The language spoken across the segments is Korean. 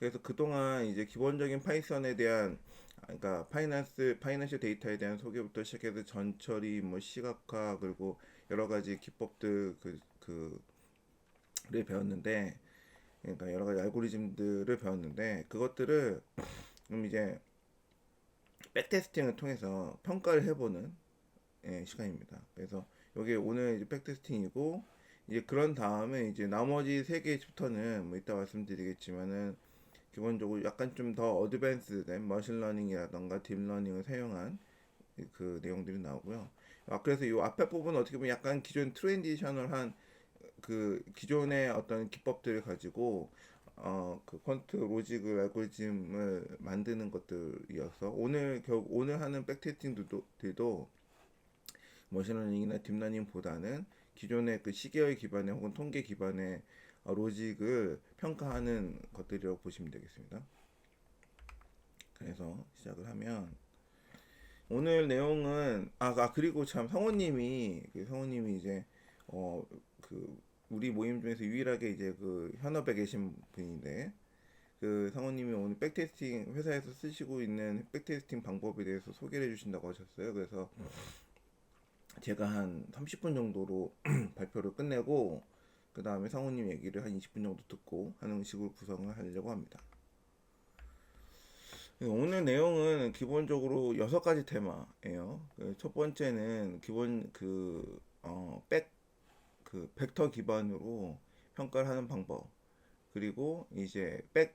그래서 그동안 이제 기본적인 파이썬에 대한 그러니까 파이낸셜 데이터에 대한 소개부터 시작해서 전처리, 뭐 시각화 그리고 여러 가지 기법들 그를 배웠는데 그러니까 여러 가지 알고리즘들을 배웠는데 그것들을 이제 백테스팅을 통해서 평가를 해보는 시간입니다. 그래서 여기 오늘 이제 백테스팅이고 이제 그런 다음에 이제 나머지 세 개 챕터는 뭐 이따 말씀드리겠지만은 기본적으로 약간 좀 더 어드밴스된 머신러닝이라던가 딥러닝을 사용한 그 내용들이 나오고요. 그래서 이 앞에 부분은 어떻게 보면 약간 기존 트랜지셔널한 그 기존의 어떤 기법들을 가지고 그 퀀트 로직을 알고리즘을 만드는 것들이어서 오늘 하는 백테스팅들도 머신러닝이나 딥러닝보다는 기존의 그 시계열 기반의 혹은 통계 기반의 로직을 평가하는 것들이라고 보시면 되겠습니다. 그래서 시작을 하면 오늘 내용은 그리고 참 성우님이 이제 그 우리 모임 중에서 유일하게 이제 그 현업에 계신 분인데 그 성우님이 오늘 백테스팅 회사에서 쓰시고 있는 백테스팅 방법에 대해서 소개를 해주신다고 하셨어요. 그래서 제가 한 30분 정도로 발표를 끝내고 그 다음에 성우님 얘기를 한 20분 정도 듣고 하는 식으로 구성을 하려고 합니다. 오늘 내용은 기본적으로 6가지 테마예요. 첫 번째는 기본 벡터 기반으로 평가를 하는 방법. 그리고 이제 백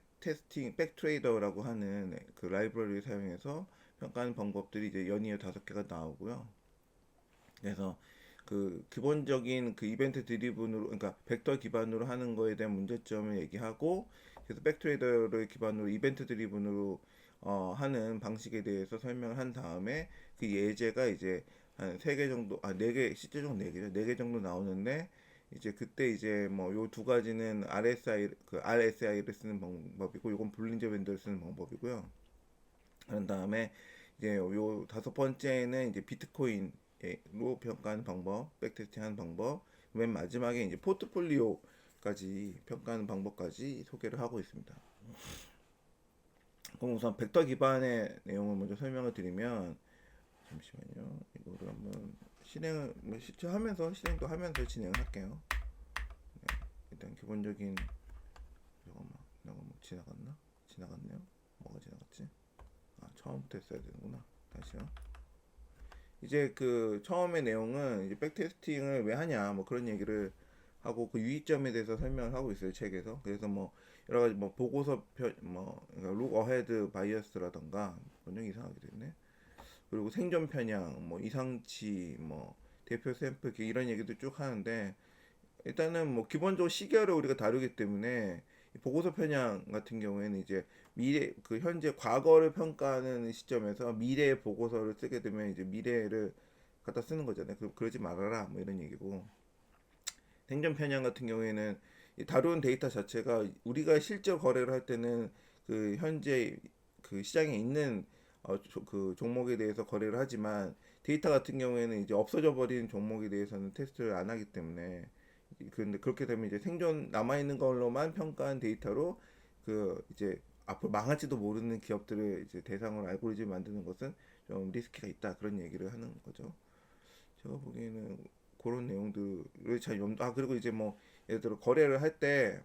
트레이더라고 하는 그 라이브러리를 사용해서 평가하는 방법들이 이제 연이어 5개가 나오고요. 그래서 그 기본적인 그 이벤트 드리븐으로 그러니까 벡터 기반으로 하는 거에 대한 문제점을 얘기하고 그래서 백트레이더를 기반으로 이벤트 드리븐으로 하는 방식에 대해서 설명을 한 다음에 그 예제가 이제 한 3개 정도 4개 실제적으로 4개죠. 4개 정도 나오는데 이제 그때 이제 뭐 요 두 가지는 RSI를 쓰는 방법이고 요건 볼린저 밴드를 쓰는 방법이고요. 그런 다음에 이제 요 5번째는 이제 비트코인로 평가하는 방법, 백테스팅하는 방법, 맨 마지막에 이제 포트폴리오까지 평가하는 방법까지 소개를 하고 있습니다. 그럼 우선 벡터 기반의 내용을 먼저 설명을 드리면 잠시만요. 이거를 한번 실행도 하면서 진행을 할게요. 네, 일단 기본적인 잠깐만 내가 뭐 지나갔나? 지나갔네요. 뭐가 지나갔지? 처음부터 했어야 되는구나. 다시요. 이제 그 처음의 내용은 이제 백테스팅을 왜 하냐 뭐 그런 얘기를 하고 그 유의점에 대해서 설명을 하고 있어요 책에서. 그래서 뭐 여러 가지 뭐 그러니까 룩 어헤드 바이어스라던가 번역 이상하게 됐네. 그리고 생존 편향, 뭐 이상치, 뭐 대표 샘플 이런 얘기도 쭉 하는데 일단은 뭐 기본적으로 시계열을 우리가 다루기 때문에 보고서 편향 같은 경우에는 이제 현재 과거를 평가하는 시점에서 미래의 보고서를 쓰게 되면 이제 미래를 갖다 쓰는 거잖아요. 그러지 말아라 뭐 이런 얘기고 생존 편향 같은 경우에는 다룬 데이터 자체가 우리가 실제 거래를 할 때는 그 현재 그 시장에 있는 그 종목에 대해서 거래를 하지만 데이터 같은 경우에는 이제 없어져 버린 종목에 대해서는 테스트를 안 하기 때문에 그런데 그렇게 되면 이제 생존 남아 있는 걸로만 평가한 데이터로 그 이제 앞으로 망할지도 모르는 기업들을 이제 대상으로 알고리즘 만드는 것은 좀 리스크가 있다 그런 얘기를 하는 거죠. 제가 보기에는 그런 내용들을 잘 그리고 이제 뭐 예를 들어 거래를 할 때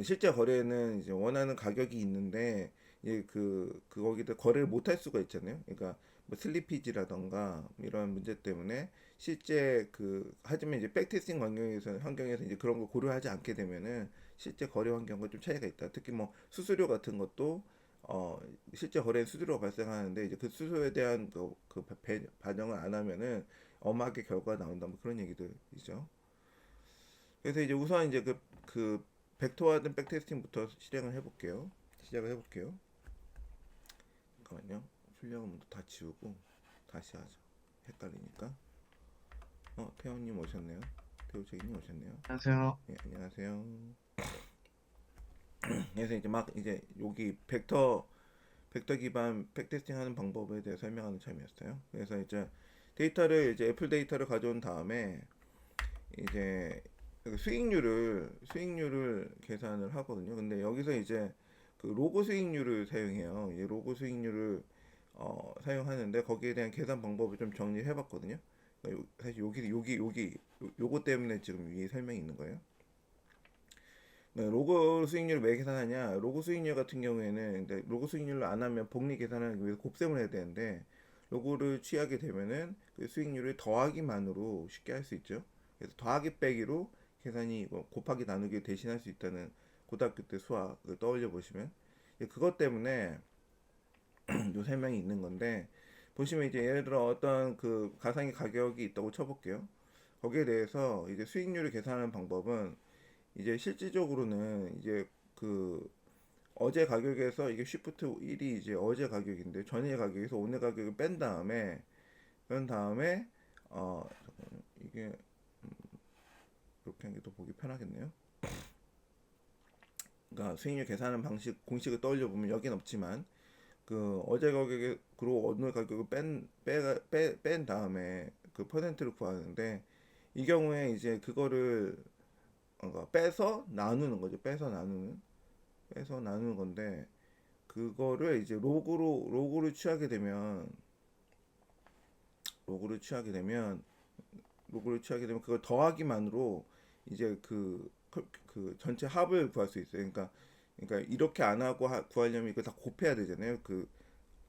실제 거래는 이제 원하는 가격이 있는데 거기다 거래를 못 할 수가 있잖아요. 그러니까 뭐 슬리피지라던가 이런 문제 때문에 실제 하지만 이제 백테스팅 환경에서 이제 그런 걸 고려하지 않게 되면은 실제 거래 환경과 좀 차이가 있다. 특히 뭐 수수료 같은 것도 실제 거래엔 수수료가 발생하는데 이제 그 수수료에 대한 반영을 안 하면은 엄하게 결과가 나온다. 뭐 그런 얘기들이죠. 그래서 이제 우선 이제 벡터화된 백테스팅부터 시작을 해볼게요. 잠깐만요. 출력은 먼저 다 지우고 다시 하죠. 헷갈리니까. 태호님 오셨네요. 태호책님 오셨네요. 안녕하세요. 예, 안녕하세요. 그래서 이제 여기 벡터 기반 백테스팅 하는 방법에 대해 설명하는 참이었어요. 그래서 이제 애플 데이터를 가져온 다음에 이제 수익률을 계산을 하거든요. 근데 여기서 이제 그 로그 수익률을 사용해요. 이 로그 수익률을 사용하는데 거기에 대한 계산 방법을 좀 정리해 봤거든요. 사실 요거 때문에 지금 위에 설명이 있는 거예요. 네, 로그 수익률을 왜 계산하냐? 로그 수익률 같은 경우에는 이제 로그 수익률을 안 하면 복리 계산하기 위해서 곱셈을 해야 되는데 로그를 취하게 되면은 그 수익률을 더하기만으로 쉽게 할 수 있죠. 그래서 더하기 빼기로 계산이 곱하기 나누기 대신할 수 있다는 고등학교 때 수학을 떠올려 보시면 그것 때문에 요 설명이 있는 건데 보시면 이제 예를 들어 어떤 그 가상의 가격이 있다고 쳐볼게요. 거기에 대해서 이제 수익률을 계산하는 방법은 이제 실질적으로는 이제 그 어제 가격에서 이게 쉬프트 1이 이제 어제 가격인데 전일 가격에서 오늘 가격을 뺀 다음에 그런 다음에 잠깐만요. 이게 이렇게 하는 게 더 보기 편하겠네요. 그러니까 수익률 계산하는 방식 공식을 떠올려 보면 여긴 없지만 그 어제 가격으로 오늘 가격을 뺀 다음에 그 퍼센트를 구하는데 이 경우에 이제 그거를 그러니까 빼서 나누는 거죠. 빼서 나누는 건데 그거를 이제 로그를 취하게 되면 그걸 더하기만으로 이제 그 전체 합을 구할 수 있어요. 그러니까 이렇게 안 하고 구하려면 이거 다 곱해야 되잖아요. 그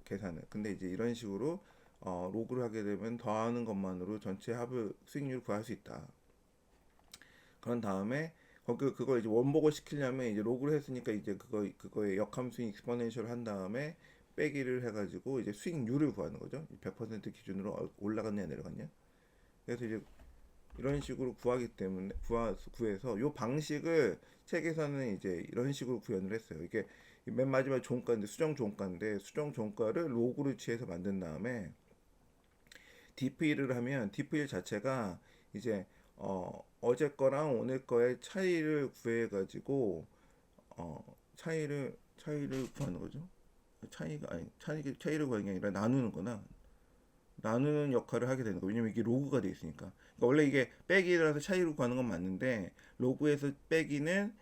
계산을. 근데 이제 이런 식으로 로그를 하게 되면 더하는 것만으로 전체 합을 수익률을 구할 수 있다. 그런 다음에 그걸 이제 원복을 시키려면 이제 로그를 했으니까 이제 그거의 역함수 익스포넨셜 한 다음에 빼기를 해가지고 이제 수익률을 구하는 거죠. 100% 기준으로 올라갔냐 내려갔냐. 그래서 이제 이런 식으로 구하기 때문에 구해서 요 방식을 책에서는 이제 이런 식으로 구현을 했어요. 이게 맨 마지막 종가인데 수정 종가를 로그를 취해서 만든 다음에 디프일을 하면 디프일 자체가 이제 어제 거랑 오늘 거의 차이를 구해 가지고 차이를 구하는 거죠. 차이를 구하는 게 아니라 나누는 거나 나누는 역할을 하게 되는 거예요. 왜냐면 이게 로그가 돼 있으니까. 그러니까 원래 이게 빼기라서 차이를 구하는 건 맞는데 로그에서 빼기는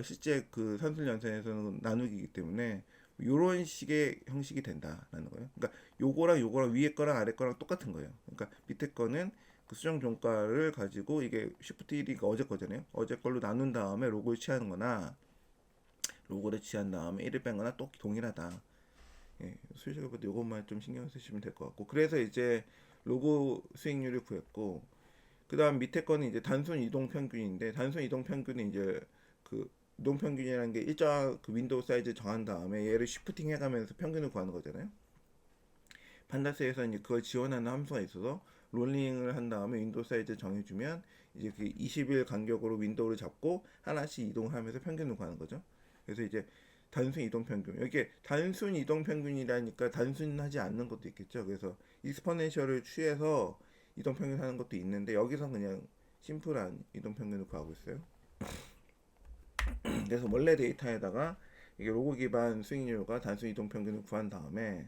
실제 그 산술 연산에서는 나누기이기 때문에 이런 식의 형식이 된다라는 거예요. 그러니까 요거랑 위에 거랑 아래 거랑 똑같은 거예요. 그러니까 밑에 거는 그 수정 종가를 가지고 이게 쉬프트 1이가 어제 거잖아요. 어제 걸로 나눈 다음에 로그를 취하는 거나 로그를 취한 다음에 1을 뺀 거나 또 동일하다. 예, 수식을 볼때 이것만 좀 신경 쓰시면 될 것 같고 그래서 이제 로그 수익률을 구했고 그 다음 밑에 거는 이제 단순 이동 평균인데 단순 이동 평균은 이제 그 이동 평균이라는 게 일정한 그 윈도우 사이즈 정한 다음에 얘를 쉬프팅 해가면서 평균을 구하는 거잖아요. 판다스에서 이제 그걸 지원하는 함수가 있어서 롤링을 한 다음에 윈도우 사이즈 정해주면 이제 그 20일 간격으로 윈도우를 잡고 하나씩 이동하면서 평균을 구하는 거죠. 그래서 이제 단순 이동 평균. 이게 단순 이동 평균이라니까 단순하지 않는 것도 있겠죠. 그래서 익스포넨셜을 취해서 이동 평균 하는 것도 있는데 여기서 그냥 심플한 이동 평균을 구하고 있어요. 그래서 원래 데이터에다가 이게 로그 기반 수익률과 단순 이동 평균을 구한 다음에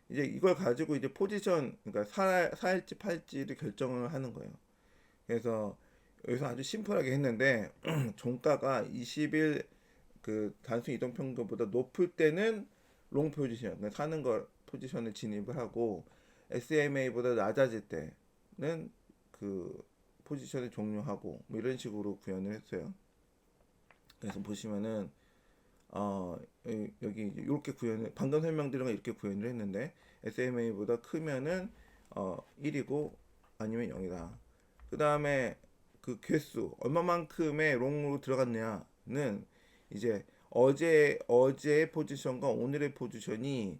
이제 이걸 가지고 이제 포지션 그러니까 살지 팔지를 결정을 하는 거예요. 그래서 여기서 아주 심플하게 했는데 종가가 20일 그 단순 이동 평균보다 높을 때는 롱 포지션, 그러니까 사는 걸 포지션을 진입을 하고 SMA보다 낮아질 때는 그 포지션을 종료하고 뭐 이런 식으로 구현을 했어요. 그래서 보시면은 여기 이렇게 구현을 방금 설명드린 거 이렇게 구현을 했는데 SMA보다 크면은 1이고 아니면 0이다. 그 다음에 그 개수 얼마만큼의 롱으로 들어갔냐는 이제 어제의 포지션과 오늘의 포지션이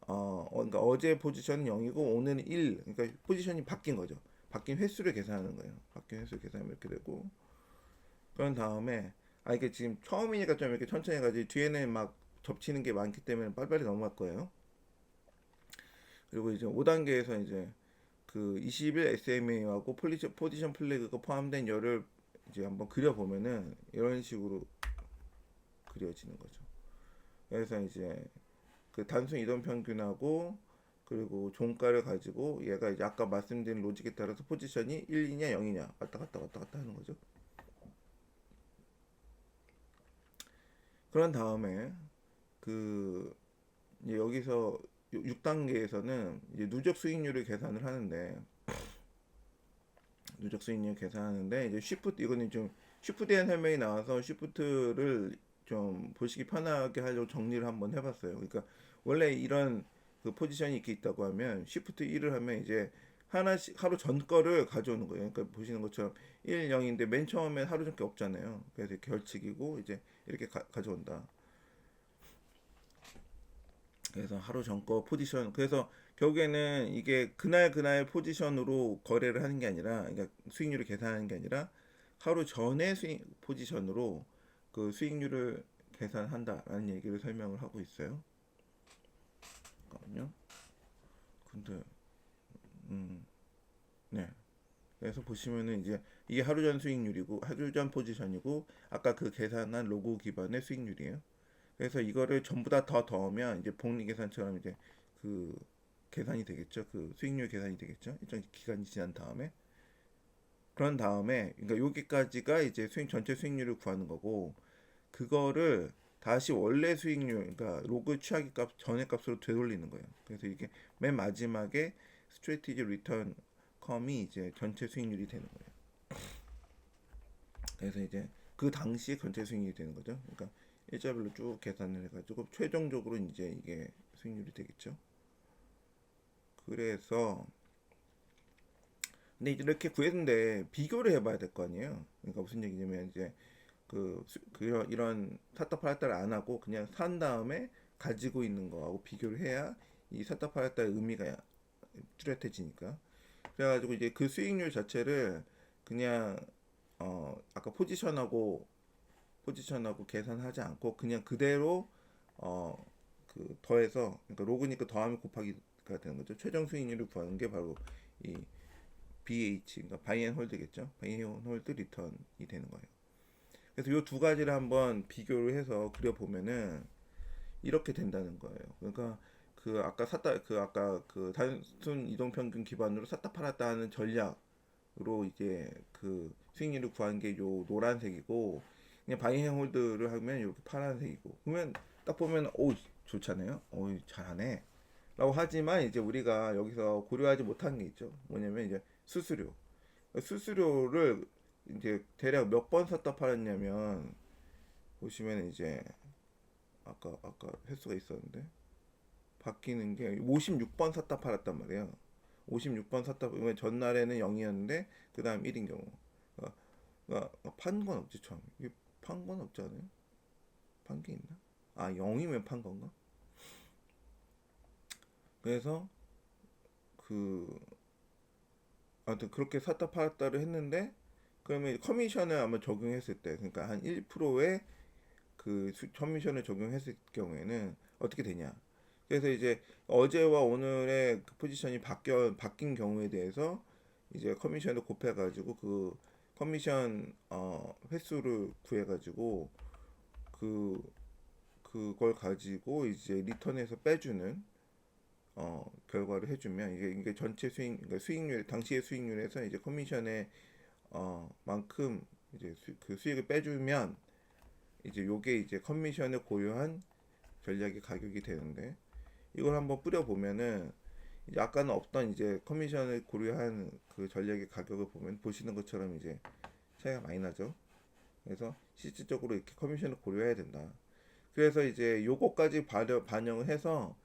그러니까 어제의 포지션은 0이고 오늘은 1. 그러니까 포지션이 바뀐 거죠. 바뀐 횟수를 계산하는 거예요. 바뀐 횟수를 계산하면 이렇게 되고 그런 다음에 이게 지금 처음이니까 좀 이렇게 천천히 해가지고 뒤에는 막 접치는 게 많기 때문에 빨리빨리 넘어갈 거예요. 그리고 이제 5단계에서 이제 그 20일 SMA하고 포지션 플래그가 포함된 열을 이제 한번 그려보면은 이런 식으로 그려지는 거죠. 그래서 이제 그 단순 이동 평균하고 그리고 종가를 가지고 얘가 이제 아까 말씀드린 로직에 따라서 포지션이 1이냐 0이냐 왔다 갔다 하는 거죠. 그런 다음에 그 이제 여기서 6단계에서는 이제 누적 수익률을 계산을 하는데 누적 수익률 계산하는데 이제 쉬프트 이거는 좀 쉬프트에 대한 설명이 나와서 쉬프트를 좀 보시기 편하게 하려고 정리를 한번 해봤어요. 그러니까 원래 이런 그 포지션이 이렇게 있다고 하면 쉬프트 1을 하면 이제 하나씩 하루 전 거를 가져오는 거예요. 그러니까 보시는 것처럼 1, 0인데 맨 처음에 하루 전게 없잖아요. 그래서 결칙이고 이제 이렇게 가져온다. 그래서 하루 전 거 포지션 그래서 결국에는 이게 그날 그날 포지션으로 거래를 하는 게 아니라 그러니까 수익률을 계산하는 게 아니라 하루 전에 수익 포지션으로 그 수익률을 계산한다라는 얘기를 설명을 하고 있어요. 잠깐만요. 근데 네. 그래서 보시면은 이제 이게 하루 전 수익률이고 하루 전 포지션이고 아까 그 계산한 로고 기반의 수익률이에요. 그래서 이거를 전부 다 더 더하면 이제 복리 계산처럼 이제 그 계산이 되겠죠. 그 수익률 계산이 되겠죠. 일정 기간이 지난 다음에 그런 다음에 그러니까 여기까지가 이제 수익 전체 수익률을 구하는 거고 그거를 다시 원래 수익률 그러니까 로그 취하기 값 전의 값으로 되돌리는 거예요. 그래서 이게 맨 마지막에 스트레티지 리턴 컴이 이제 전체 수익률이 되는 거예요. 그래서 이제 그 당시에 전체 수익률이 되는 거죠. 그러니까 일자별로 쭉 계산을 해가지고 최종적으로 이제 이게 수익률이 되겠죠. 그래서 근데 이렇게 구했는데 비교를 해봐야 될 거 아니에요. 그러니까 무슨 얘기냐면 이제 이런 샀다 팔았다를 안 하고 그냥 산 다음에 가지고 있는 거하고 비교를 해야 이 샀다 팔았다의 의미가 뚜렷해지니까. 그래가지고 이제 그 수익률 자체를 그냥 아까 포지션하고 계산하지 않고 그냥 그대로 더해서 그러니까 로그니까 더하면 곱하기가 되는 거죠. 최종 수익률을 구하는 게 바로 이 BH 그러니까 바이 앤 홀드겠죠. 바이 앤 홀드 리턴이 되는 거예요. 그래서 이 두 가지를 한번 비교를 해서 그려 보면은 이렇게 된다는 거예요. 그러니까 아까 그 단순 이동 평균 기반으로 샀다 팔았다 하는 전략으로 이제 그 수익률을 구한 게 요 노란색이고 그냥 바이 앤 홀드를 하면 이렇게 파란색이고 그러면 딱 보면 오 좋잖아요. 오 잘하네. 라고 하지만 이제 우리가 여기서 고려하지 못한 게 있죠. 뭐냐면 이제 수수료. 수수료를 이제 대략 몇 번 샀다 팔았냐면 보시면 이제 아까 횟수가 있었는데 바뀌는 게 56번 샀다 팔았단 말이에요. 56번 샀다 보면 전날에는 0이었는데 그 다음 1인 경우. 판 건 없지 참. 이게 판 건 없지 않아요? 판 게 있나? 아 0이면 판 건가? 그래서 그 아무튼 그렇게 샀다 팔았다를 했는데 그러면 커미션을 아마 적용했을 때 그러니까 한 1%의 그 커미션을 적용했을 경우에는 어떻게 되냐? 그래서 이제 어제와 오늘의 그 포지션이 바뀐 경우에 대해서 이제 커미션을 곱해가지고 그 커미션 횟수를 구해가지고 그 그걸 가지고 이제 리턴에서 빼주는 결과를 해주면 이게 전체 그러니까 수익률 당시의 수익률에서 이제 커미션의 만큼 이제 그 수익을 빼주면 이제 요게 이제 커미션을 고려한 전략의 가격이 되는데 이걸 한번 뿌려 보면은 이제 아까는 없던 이제 커미션을 고려한 그 전략의 가격을 보면 보시는 것처럼 이제 차이가 많이 나죠. 그래서 실질적으로 이렇게 커미션을 고려해야 된다. 그래서 이제 요거까지 반영을 해서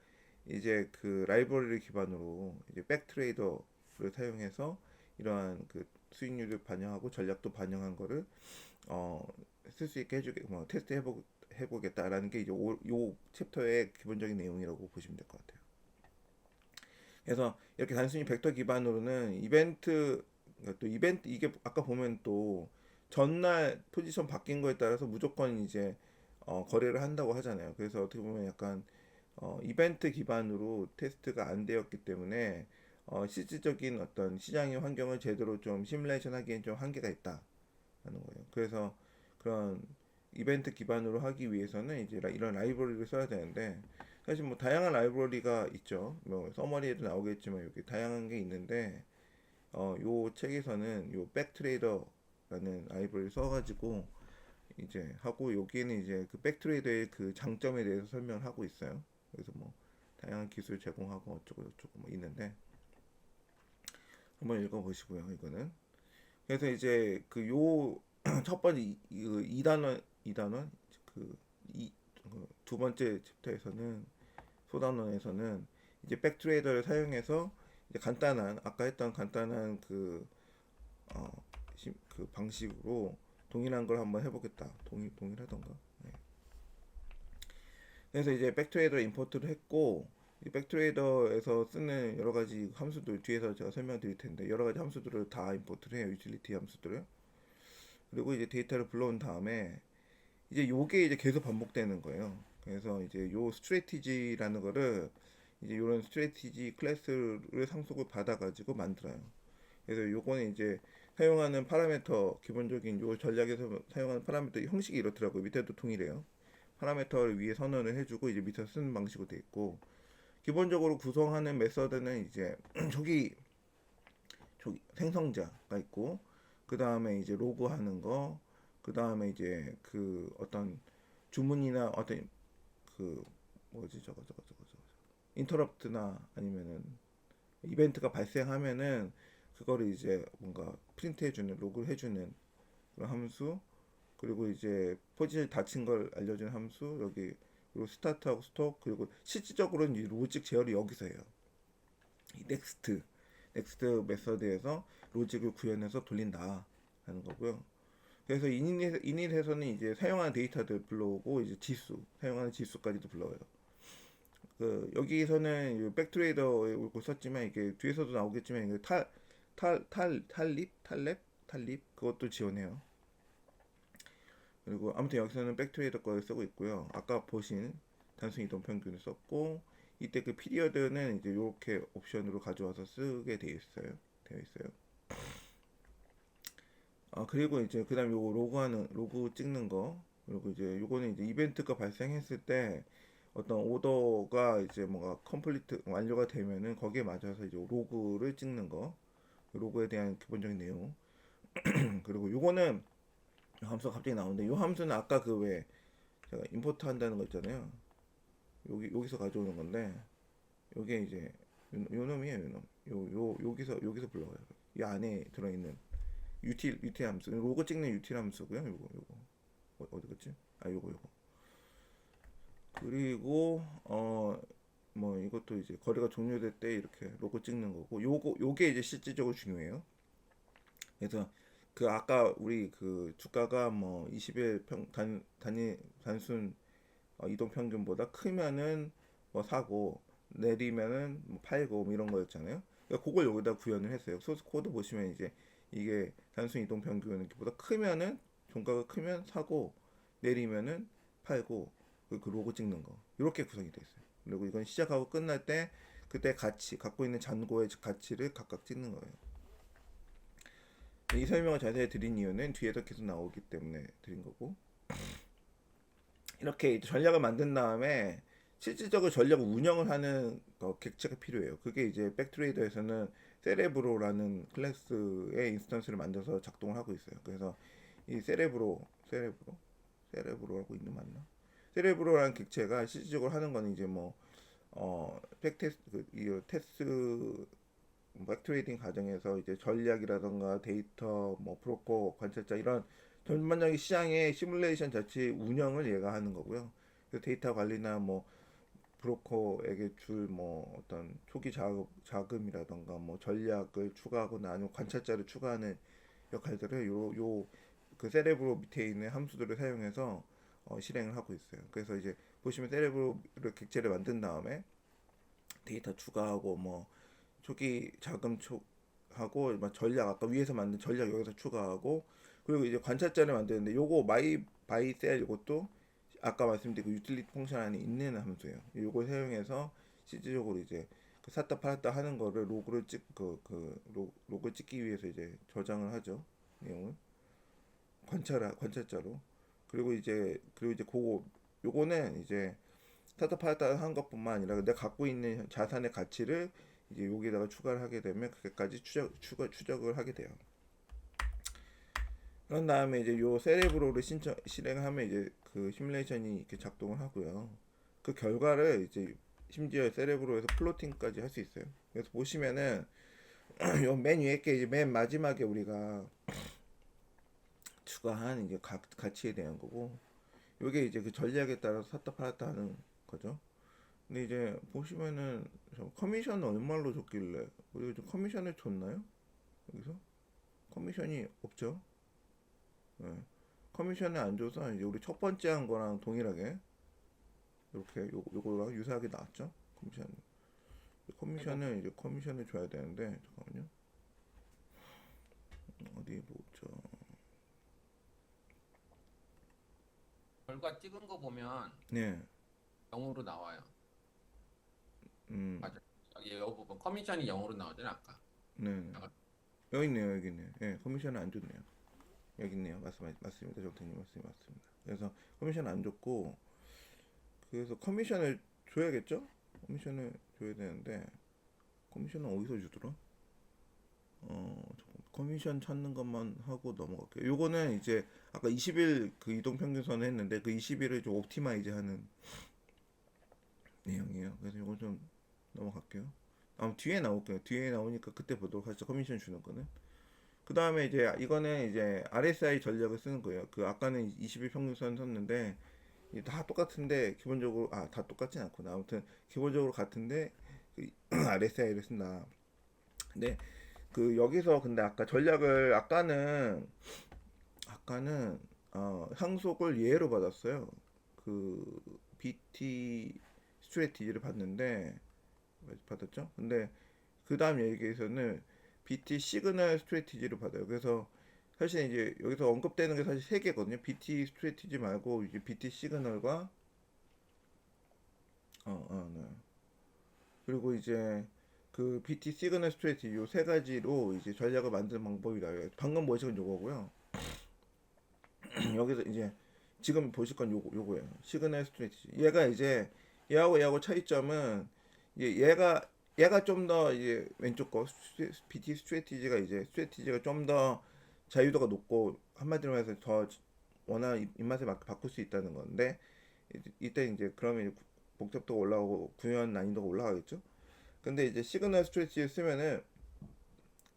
이제 그 라이브러리를 기반으로 이제 백트레이더를 사용해서 이러한 그 수익률을 반영하고 전략도 반영한 거를 쓸 수 있게 해주게 뭐 테스트 해보겠다라는 게 이제 요 챕터의 기본적인 내용이라고 보시면 될 것 같아요. 그래서 이렇게 단순히 벡터 기반으로는 그러니까 또 이벤트 이게 아까 보면 또 전날 포지션 바뀐 거에 따라서 무조건 이제 거래를 한다고 하잖아요. 그래서 어떻게 보면 약간 이벤트 기반으로 테스트가 안 되었기 때문에 실질적인 어떤 시장의 환경을 제대로 좀 시뮬레이션 하기엔 좀 한계가 있다라는 거예요. 그래서 그런 이벤트 기반으로 하기 위해서는 이제 이런 라이브러리를 써야 되는데 사실 뭐 다양한 라이브러리가 있죠. 뭐 서머리에도 나오겠지만 여기 다양한 게 있는데 요 책에서는 요 백트레이더라는 라이브러리 써가지고 이제 하고 여기에는 이제 그 백트레이더의 그 장점에 대해서 설명을 하고 있어요. 그래서 뭐 다양한 기술 제공하고 어쩌고 저쩌고 뭐 있는데 한번 읽어보시고요. 이거는 그래서 이제 그 요 첫 번째 2단원 2단원 그두 번째 챕터에서는 소단원에서는 이제 백트레이더를 사용해서 이제 간단한 아까 했던 간단한 어, 그 방식으로 동일한 걸 한번 해보겠다. 동일하던가. 네. 그래서 이제 백트레이더 임포트를 했고 이 백트레이더에서 쓰는 여러 가지 함수들 뒤에서 제가 설명드릴 텐데 여러 가지 함수들을 다 임포트를 해요. 유틸리티 함수들을. 그리고 이제 데이터를 불러온 다음에 이제 요게 이제 계속 반복되는 거예요. 그래서 이제 요 스트레티지라는 거를 이제 요런 스트레티지 클래스를 상속을 받아가지고 만들어요. 그래서 요거는 이제 사용하는 파라미터 기본적인 요 전략에서 사용하는 파라미터 형식이 이렇더라고요. 밑에도 동일해요. 파라미터를 위에 선언을 해주고 이제 밑에 쓰는 방식으로 돼 있고 기본적으로 구성하는 메서드는 이제 저기 생성자가 있고 그 다음에 이제 로그하는 거 그 다음에 이제 그 어떤 주문이나 어떤 그 뭐지 저거 인터럽트나 아니면은 이벤트가 발생하면은 그거를 이제 뭔가 프린트해주는 로그를 해주는 그런 함수 그리고 이제 포지션이 닫힌 걸 알려주는 함수 여기 그리고 스타트하고 스톱 그리고 실질적으로는 이 로직 제어를 여기서 해요. 이 넥스트 메서드에서 로직을 구현해서 돌린다 하는 거고요. 그래서 이닛에서는 이제 사용하는 데이터들 불러오고 이제 사용하는 지수까지도 불러와요. 그 여기서는 백트레이더에 올고 썼지만 이게 뒤에서도 나오겠지만 이게 탈립 그것도 지원해요. 그리고 아무튼 여기서는 백트레이더 거를 쓰고 있고요. 아까 보신 단순 이동 평균을 썼고 이때 그 피리어드는 이제 이렇게 옵션으로 가져와서 쓰게 되어 있어요. 아 그리고 이제 그다음 요거 로그 찍는 거 그리고 이제 요거는 이제 이벤트가 발생했을 때 어떤 오더가 이제 뭔가 컴플리트 완료가 되면은 거기에 맞춰서 이제 로그를 찍는 거 로그에 대한 기본적인 내용 그리고 요거는 함수가 갑자기 나오는데 요 함수는 아까 그 왜 제가 임포트 한다는 거 있잖아요. 여기서 가져오는 건데 요게 이제 요 놈이에요. 여기서 불러와요. 이 안에 들어있는 유틸 함수 로고 찍는 유틸 함수고요. 요거 어디 갔지? 아 요거 그리고 뭐 이것도 이제 거래가 종료될 때 이렇게 로고 찍는 거고 요게 이제 실질적으로 중요해요. 그래서 그 아까 우리 그 주가가 뭐 20일 단순 이동 평균보다 크면은 뭐 사고 내리면은 뭐 팔고 뭐 이런 거였잖아요. 그러니까 그걸 여기다 구현을 했어요. 소스 코드 보시면 이제 이게 단순 이동 평균보다 크면은 종가가 크면 사고 내리면은 팔고 그 로고 찍는 거 이렇게 구성이 되어 있어요. 그리고 이건 시작하고 끝날 때 그때 가치 갖고 있는 잔고의 가치를 각각 찍는 거예요. 이 설명을 자세히 드린 이유는 뒤에도 계속 나오기 때문에 드린 거고 이렇게 전략을 만든 다음에 실질적으로 전략을 운영을 하는 객체가 필요해요. 그게 이제 백트레이더에서는 세레브로라는 클래스의 인스턴스를 만들어서 작동을 하고 있어요. 그래서 이 세레브로라고 있는 맞나? 세레브로라는 객체가 실질적으로 하는 거는 이제 뭐 팩테스트 이 테스트 백트레이딩 과정에서 이제 전략이라던가 데이터 뭐 브로커 관찰자 이런 전반적인 시장의 시뮬레이션 자체 운영을 얘가 하는 거고요. 그래서 데이터 관리나 뭐 브로커에게 줄 뭐 어떤 초기 자금이라던가 뭐 전략을 추가하거나 아니면 관찰자를 추가하는 역할들을 요 그 세레브로 밑에 있는 함수들을 사용해서 실행을 하고 있어요. 그래서 이제 보시면 세레브로를 객체를 만든 다음에 데이터 추가하고 뭐 초기 자금 하고 전략 아까 위에서 만든 전략 여기서 추가하고 그리고 이제 관찰자를 만드는데 요거 바이 셀 이것도 아까 말씀드린 그 유틸리티 펑션 안에 있는 함수예요. 요걸 사용해서 실질적으로 이제 그 샀다 팔았다 하는 거를 로그를 로그를 찍기 위해서 이제 저장을 하죠. 내용을 관찰자로 그리고 이제 요거는 이제 샀다 팔았다 한 것뿐만 아니라 내가 갖고 있는 자산의 가치를 이제 여기다가 추가를 하게 되면 그게까지 추적을 하게 돼요. 그런 다음에 이제 요 세레브로를 실행하면 이제 그 시뮬레이션이 이렇게 작동을 하고요. 그 결과를 이제 심지어 세레브로에서 플로팅까지 할 수 있어요. 그래서 보시면은 요 맨 위에 게 이제 맨 마지막에 우리가 추가한 이제 가치에 대한 거고, 요게 이제 그 전략에 따라서 샀다 팔았다 하는 거죠. 근데 이제 보시면은 커미션 얼마로 줬길래 우리가 좀 커미션을 줬나요? 여기서 커미션이 없죠. 네. 커미션을 안 줘서 이제 우리 첫 번째 한 거랑 동일하게 이렇게 요거랑 유사하게 나왔죠. 커미션을 이제 커미션을 줘야 되는데 잠깐만요. 어디 보죠. 결과 찍은 거 보면 네. 0으로 나와요. 음. 맞아. 여기 이 부분 커미션이 0으로 나오잖아 아까. 네. 여기 있네요. 여기 있네요. 예, 커미션을 안 줬네요. 여기 있네요. 맞습니다. 정태님 맞습니다. 그래서 커미션 안 줬고, 그래서 커미션을 줘야겠죠? 커미션을 줘야 되는데 커미션은 어디서 주더라? 커미션 찾는 것만 하고 넘어갈게요. 요거는 이제 아까 20일 그 이동 평균선을 했는데 그 20일을 좀 옵티마이즈 하는 내용이에요. 그래서 요거 좀 넘어갈게요. 뒤에 나올게요. 뒤에 나오니까 그때 보도록 하죠. 커미션 주는 거는. 그 다음에 이제 이거는 이제 RSI 전략을 쓰는 거예요. 그 아까는 20일 평균선 썼는데 다 똑같은데 기본적으로 다 똑같진 않구나. 아무튼 기본적으로 같은데 그 RSI를 쓴다. 근데 그 여기서 근데 아까 전략을 아까는 항속을 예로 받았어요. 그 BT 스트레티지를 봤는데 받았죠. 근데 그 다음 얘기에서는 BT 시그널 스트레티지를 받아요. 그래서 사실 이제 여기서 언급되는 게 사실 세 개거든요. BT 스트레티지 말고 이제 BT 시그널과 네. 그리고 이제 그 BT 시그널 스트레티지 요 세 가지로 이제 전략을 만드는 방법이 나와요. 방금 보신 건 요거고요. 여기서 이제 지금 보실 건 요거예요. 시그널 스트레티지. 얘가 이제 얘하고 차이점은 얘가 좀 더 이제 왼쪽 거 BT 스트레티지가 이제 스트레티지가 좀 더 자유도가 높고 한마디로 해서 더 원하는 입맛에 맞게 바꿀 수 있다는 건데 이때 이제 그러면 복잡도가 올라가고 구현 난이도가 올라가겠죠. 근데 이제 시그널 스트레티지 쓰면은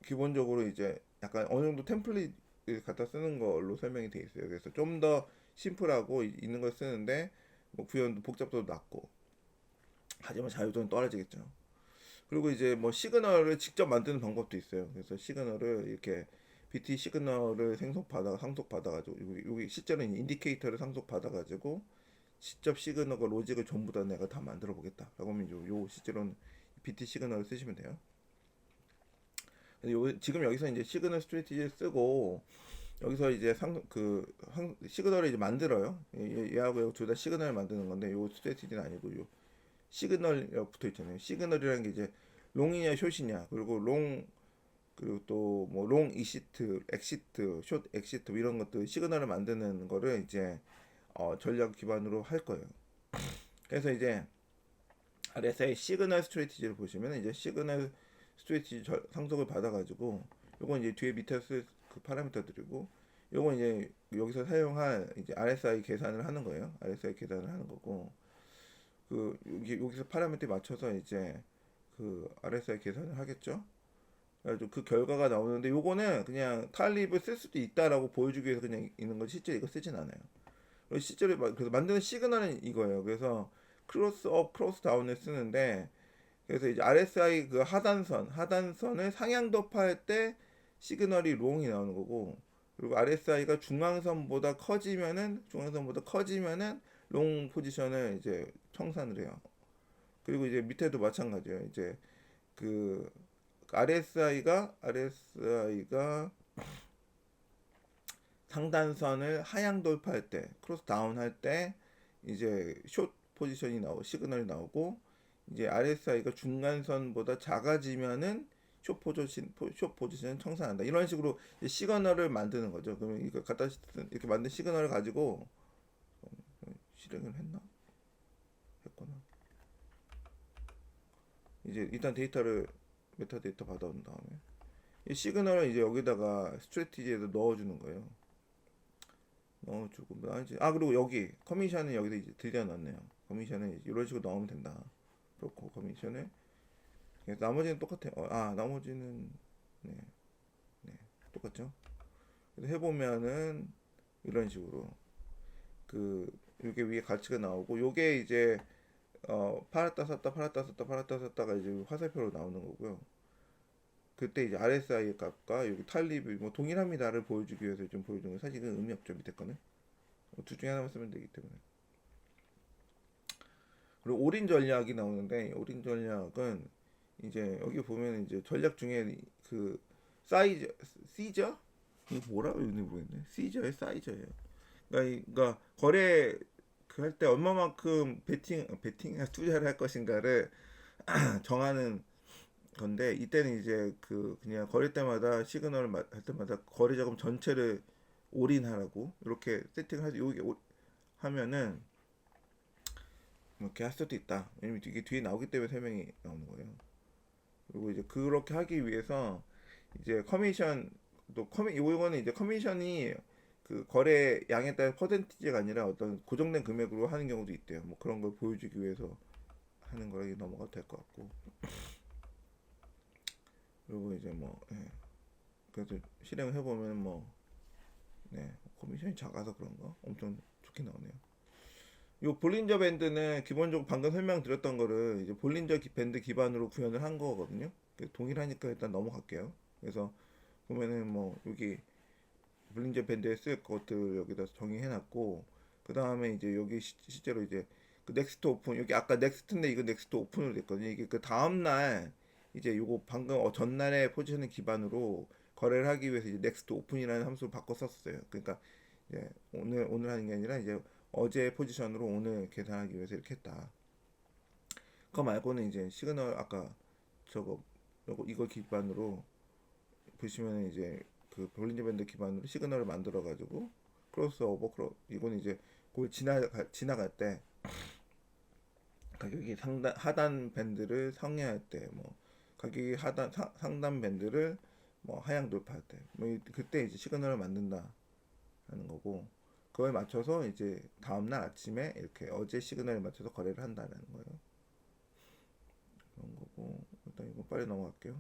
기본적으로 이제 약간 어느 정도 템플릿 갖다 쓰는 걸로 설명이 돼 있어요. 그래서 좀 더 심플하고 있는 걸 쓰는데 뭐 구현도 복잡도도 낮고 하지만 자유도는 떨어지겠죠. 그리고 이제 뭐 시그널을 직접 만드는 방법도 있어요. 그래서 시그널을 이렇게 BT 시그널을 상속받아가지고 여기 실제로는 인디케이터를 상속받아가지고 직접 시그널과 로직을 전부 다 내가 다 만들어 보겠다라고 하면 요 실제로는 BT 시그널을 쓰시면 돼요. 지금 여기서 이제 시그널 스트레티지를 쓰고 여기서 이제 시그널을 이제 만들어요. 얘하고 둘 다 시그널을 만드는 건데 요 스트레티지는 아니고 요 시그널이 붙어 있잖아요. 시그널이라는 게 이제 롱이냐 숏이냐 그리고 그리고 또 뭐 롱 이시트, 엑시트, 숏 엑시트 이런 것들 시그널을 만드는 거를 이제 전략 기반으로 할 거예요. 그래서 이제 RSI 시그널 스트레티지를 보시면 이제 시그널 스트레티지 상속을 받아가지고 요건 이제 뒤에 밑에 쓸 그 파라미터들이고 요건 이제 여기서 사용할 이제 RSI 계산을 하는 거예요. RSI 계산을 하는 거고 여기서 파라미터에 맞춰서 이제 그 RSI 계산을 하겠죠. 그래가지고 그 결과가 나오는데 요거는 그냥 탈립을 쓸 수도 있다라고 보여주기 위해서 그냥 있는 거 실제 이거 쓰진 않아요. 그래서 실제로 그래서 만드는 시그널은 이거예요. 그래서 크로스 업, 크로스 다운을 쓰는데 그래서 이제 RSI 그 하단선을 상향도파할 때 시그널이 롱이 나오는 거고 그리고 RSI가 중앙선보다 커지면은 롱 포지션을 이제 청산을 해요. 그리고 이제 밑에도 마찬가지예요. 이제 그 RSI가 상단선을 하향 돌파할 때, 크로스 다운 할 때 이제 숏 포지션이 나오고 시그널이 나오고 이제 RSI가 중간선보다 작아지면은 숏 포지션 청산한다. 이런 식으로 시그널을 만드는 거죠. 그러면 이거 이렇게 만든 시그널을 가지고 실행을 했나? 했구나. 이제 일단 메타데이터 받아온 다음에 이 시그널을 이제 여기다가 스트레티지에도 넣어주는 거예요. 넣어주고 뭐 이제 그리고 여기 커미션은 여기다 이제 들여놨네요. 커미션은 이런 식으로 넣으면 된다. 그렇고 커미션을 그래서 나머지는 똑같아요. 나머지는 네, 네 똑같죠. 그래서 해보면은 이런 식으로 그 이게 위에 가치가 나오고 요게 이제 팔았다 샀다 팔았다 샀다 팔았다 샀다가 이제 화살표로 나오는 거고요. 그때 이제 RSI 값과 여기 탈립이 뭐 동일합니다를 보여주기 위해서 좀 보여주는 거 사실은 의미 없죠. 밑에 거는 둘 중에 하나만 쓰면 되기 때문에. 그리고 올인 전략이 나오는데 올인 전략은 이제 여기 보면 이제 전략 중에 그 사이즈 시저 이게 뭐라고 이는지 모르겠네. 시저의 사이저예요. 그러니까 거래 그 할 때 얼마만큼 베팅 투자를 할 것인가를 정하는 건데 이때는 이제 그 그냥 거래 때마다 시그널을 할 때마다 거래 자금 전체를 올인하라고 이렇게 세팅해서 여기 하면은 뭐 이렇게 할 수도 있다. 왜냐면 이게 뒤에 나오기 때문에 설명이 나오는 거예요. 그리고 이제 그렇게 하기 위해서 이제 이거는 이제 커미션이 그 거래 양에 따라 퍼센티지가 아니라 어떤 고정된 금액으로 하는 경우도 있대요. 뭐 그런 걸 보여주기 위해서 하는 거라 넘어가도 될 것 같고. 그리고 이제 뭐 그래서 실행을 해보면 뭐 커미션이 작아서 그런가 엄청 좋게 나오네요. 요 볼린저 밴드는 기본적으로 방금 설명드렸던 거를 이제 볼린저 밴드 기반으로 구현을 한 거거든요. 동일하니까 일단 넘어갈게요. 그래서 보면은 뭐 여기 볼린저 밴드에 쓸 것들 여기다 정의해놨고 그 다음에 이제 여기 실제로 이제 그 넥스트 오픈 여기 아까 넥스트인데 이거 넥스트 오픈으로 됐거든요. 이게 그 다음날 이제 요거 방금 전날의 포지션을 기반으로 거래를 하기 위해서 이제 넥스트 오픈이라는 함수를 바꿔 썼어요. 그러니까 이제 오늘 하는 게 아니라 이제 어제 포지션으로 오늘 계산하기 위해서 이렇게 했다. 그거 말고는 이제 시그널 아까 이거 기반으로 보시면 이제 그 볼린저 밴드 기반으로 시그널을 만들어 가지고 크로스오버 이거는 이제 그걸 지나갈 때 가격이 하단 밴드를 상회할 때 뭐 가격이 상단 밴드를 뭐 하향 돌파할 때 뭐 그때 이제 시그널을 만든다 하는 거고 그거에 맞춰서 이제 다음날 아침에 이렇게 어제 시그널에 맞춰서 거래를 한다는 거예요. 그런 거고 일단 이거 빨리 넘어갈게요.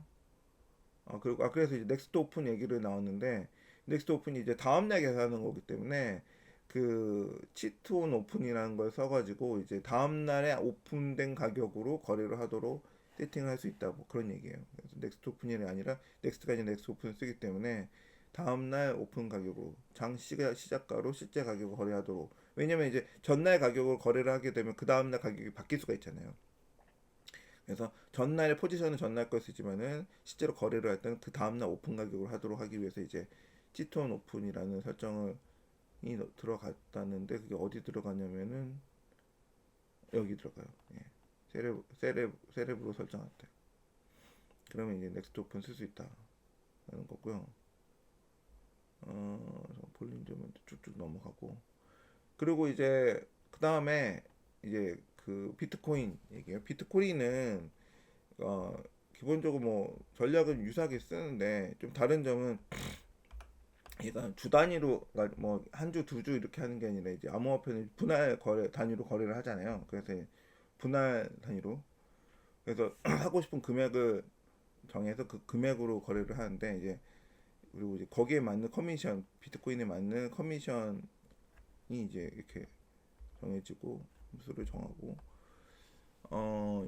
그리고 그래서 이제 넥스트 오픈 얘기를 나왔는데 넥스트 오픈이 이제 다음날 계산하는 거기 때문에 그 치트온 오픈이라는 걸 써가지고 이제 다음날에 오픈된 가격으로 거래를 하도록 세팅을 할 수 있다 뭐 그런 얘기예요. 그래서 넥스트 오픈이 아니라 넥스트가 이제 넥스트 오픈을 쓰기 때문에 다음날 오픈 가격으로 시작가로 실제 가격을 거래하도록 왜냐면 이제 전날 가격으로 거래를 하게 되면 그 다음날 가격이 바뀔 수가 있잖아요. 그래서 전날의 포지션은 전날 걸 쓰지만은 실제로 거래를 할 때는 그 다음날 오픈 가격으로 하도록 하기 위해서 이제 치트온 오픈이라는 설정을 들어갔다는데 그게 어디 들어가냐면은 여기 들어가요. 세레브로 설정할 때. 그러면 이제 넥스트 오픈 쓸 수 있다 하는 거고요. 볼륨 좀 쭉쭉 넘어가고 그리고 이제 그 다음에 이제 그 비트코인 얘기해요. 비트코인은 기본적으로 뭐 전략은 유사하게 쓰는데 좀 다른 점은 얘가 주 단위로 뭐 한 주, 두 주 이렇게 하는 게 아니라 이제 암호화폐는 분할 거래 단위로 거래를 하잖아요. 그래서 분할 단위로 그래서 하고 싶은 금액을 정해서 그 금액으로 거래를 하는데 이제 그리고 이제 거기에 맞는 커미션 비트코인에 맞는 커미션이 이제 이렇게 정해지고 수를 정하고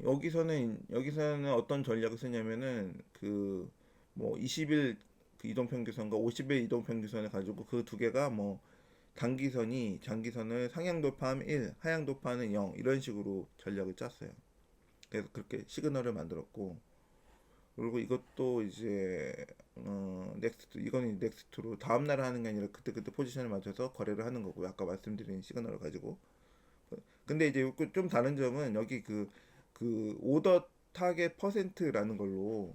여기서는 어떤 전략을 쓰냐면은 그 뭐 20일 그 이동평균선과 50일 이동평균선을 가지고 그 두 개가 뭐 단기선이 장기선을 상향 돌파하면 1, 하향 돌파하는 0 이런 식으로 전략을 짰어요. 그래서 그렇게 시그널을 만들었고 그리고 이것도 이제 이거는 넥스트로 다음날 하는 게 아니라 그때 포지션을 맞춰서 거래를 하는 거고 아까 말씀드린 시그널을 가지고 근데 이제 좀 다른 점은 여기 그 오더 타겟 퍼센트라는 걸로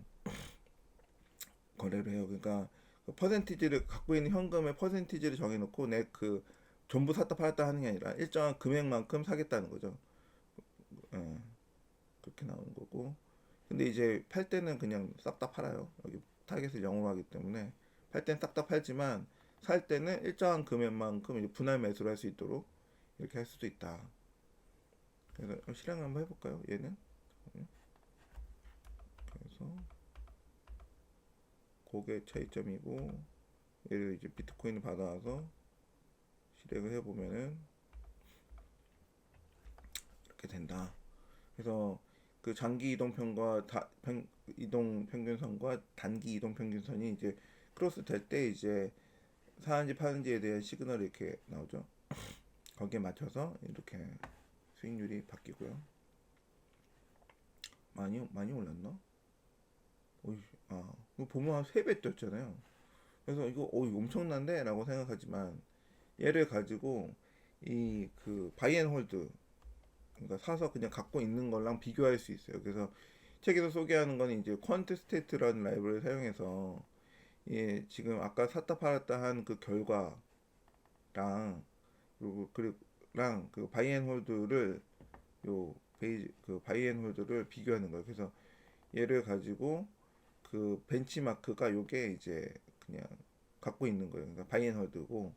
거래를 해요. 그러니까 그 퍼센티지를 갖고 있는 현금의 퍼센티지를 정해놓고 내 그 전부 샀다 팔았다 하는 게 아니라 일정한 금액만큼 사겠다는 거죠. 예, 그렇게 나오는 거고. 근데 이제 팔 때는 그냥 싹 다 팔아요. 여기 타겟을 0으로 하기 때문에 팔 때는 싹 다 팔지만 살 때는 일정한 금액만큼 이제 분할 매수를 할 수 있도록 이렇게 할 수도 있다. 그래서 실행 한번 해볼까요? 얘는 그래서 그게 차이점이고, 얘를 이제 비트코인을 받아와서 실행을 해보면은 이렇게 된다. 그래서 그 장기 이동편과 이동 평균선과 단기 이동 평균선이 이제 크로스 될 때 이제 사는지 파는지에 대한 시그널이 이렇게 나오죠. 거기에 맞춰서 이렇게 수익률이 바뀌고요. 많이 올랐나? 이거 보면 한 3배 뛰었잖아요. 그래서 이거 이거 엄청난데? 라고 생각하지만 얘를 가지고 이 그 바이앤홀드, 그러니까 사서 그냥 갖고 있는 거랑 비교할 수 있어요. 그래서 책에서 소개하는 거는 이제 퀀트 스테이트라는 라이브러리를 사용해서 예, 지금 아까 샀다 팔았다 한 그 결과랑 그리고랑 그 바이앤홀드를 요 베이지 그 바이앤홀드를 비교하는 거예요. 그래서 얘를 가지고 그 벤치마크가 요게 이제 그냥 갖고 있는 거예요. 그러니까 바이앤홀드고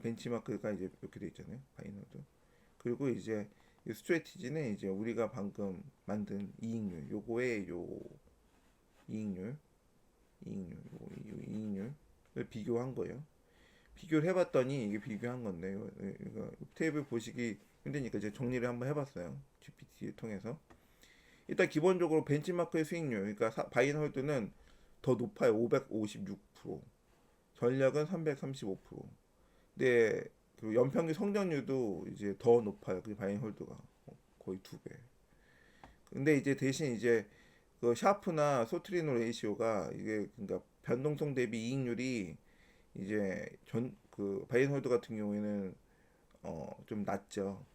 벤치마크가 이제 이렇게 돼 있잖아요. 바이앤홀드. 그리고 이제 이 스트래티지는 이제 우리가 방금 만든 이익률, 요거의 요 이익률, 이익률을 비교한 거예요. 비교를 해봤더니 이게 비교한 건데, 이거 테이블 보시기 힘드니까 이제 정리를 한번 해봤어요. GPT를 통해서. 일단 기본적으로 벤치마크의 수익률, 그러니까 바이앤홀드는 더 높아요. 556%, 전략은 335%. 근데 그 연평균 성장률도 이제 더 높아요. 그 바이앤홀드가 거의 2배. 근데 이제 대신 이제 그 샤프나 소트리노 레이시오가 이게 그러니까 변동성 대비 이익률이 이제 전 그 바이앤홀드 같은 경우에는 좀 낮죠.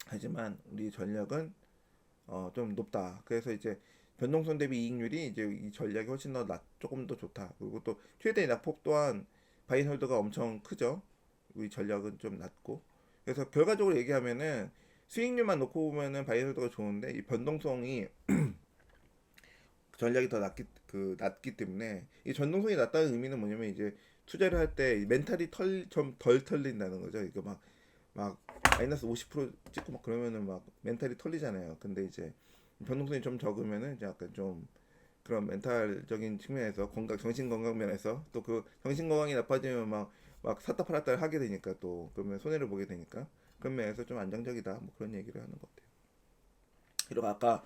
하지만 우리 전략은 좀 높다. 그래서 이제 변동성 대비 이익률이 이제 이 전략이 훨씬 더 조금 더 좋다. 그리고 또 최대 낙폭 또한 바이앤홀드가 엄청 크죠. 우리 전략은 좀 낮고. 그래서 결과적으로 얘기하면은 수익률만 놓고 보면은 바이앤홀드가 좋은데 이 변동성이 전략이 더 낮기 때문에 이 전동성이 낮다는 의미는 뭐냐면 이제 투자를 할 때 멘탈이 좀 덜 털린다는 거죠. 이거 막 마이너스 50% 찍고 막 그러면은 막 멘탈이 털리잖아요. 근데 이제 변동성이 좀 적으면은 이제 약간 좀 그런 멘탈적인 측면에서 정신 건강 면에서 또 그 정신 건강이 나빠지면 막 샀다 팔았다 하게 되니까 또 그러면 손해를 보게 되니까 그런 면에서 좀 안정적이다 뭐 그런 얘기를 하는 것 같아요. 그리고 아까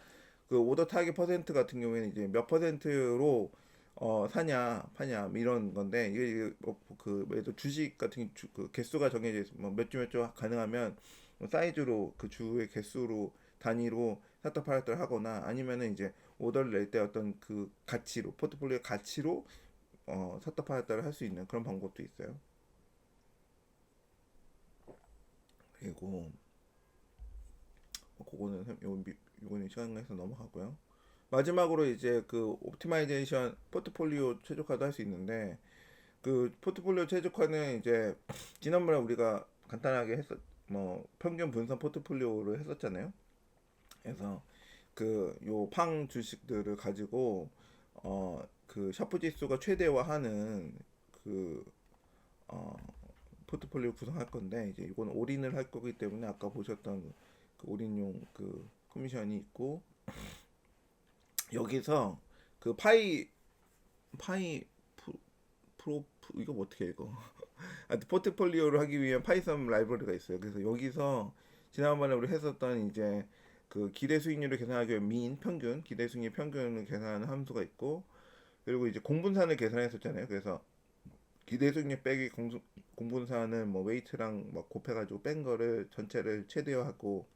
그 오더 타겟 퍼센트 같은 경우에는 이제 몇 퍼센트로 사냐 파냐 뭐 이런 건데 이게 그 예를 들어 주식 같은 그 개수가 정해져 있어 뭐몇 주 몇 주 가능하면 뭐 사이즈로 그 주의 개수로 단위로 샀다 팔았다 하거나 아니면은 이제 오더를 낼 때 어떤 그 가치로 포트폴리오 가치로 샀다 팔았다를 할 수 있는 그런 방법도 있어요. 그리고 그거는 요거는 시간 관계에서 넘어가고요. 마지막으로 이제 그 옵티마이제이션 포트폴리오 최적화도 할 수 있는데 그 포트폴리오 최적화는 이제 지난번에 우리가 간단하게 뭐 평균 분산 포트폴리오를 했었잖아요. 그래서 그 요 팡 주식들을 가지고 그 샤프 지수가 최대화하는 그 어, 포트폴리오 구성할 건데 이제 이건 올인을 할 거기 때문에 아까 보셨던 그 올인용 그 커미션이 있고 여기서 그 파이 이거 뭐 어떻게 읽어? 포트폴리오를 하기 위한 파이썬 라이브러리가 있어요. 그래서 여기서 지난번에 우리 했었던 이제 그 기대 수익률을 계산하기 위한 평균 기대 수익률 평균을 계산하는 함수가 있고 그리고 이제 공분산을 계산했었잖아요. 그래서 기대 수익률 빼기 공분산은 뭐 웨이트랑 막 곱해가지고 뺀 거를 전체를 최대화하고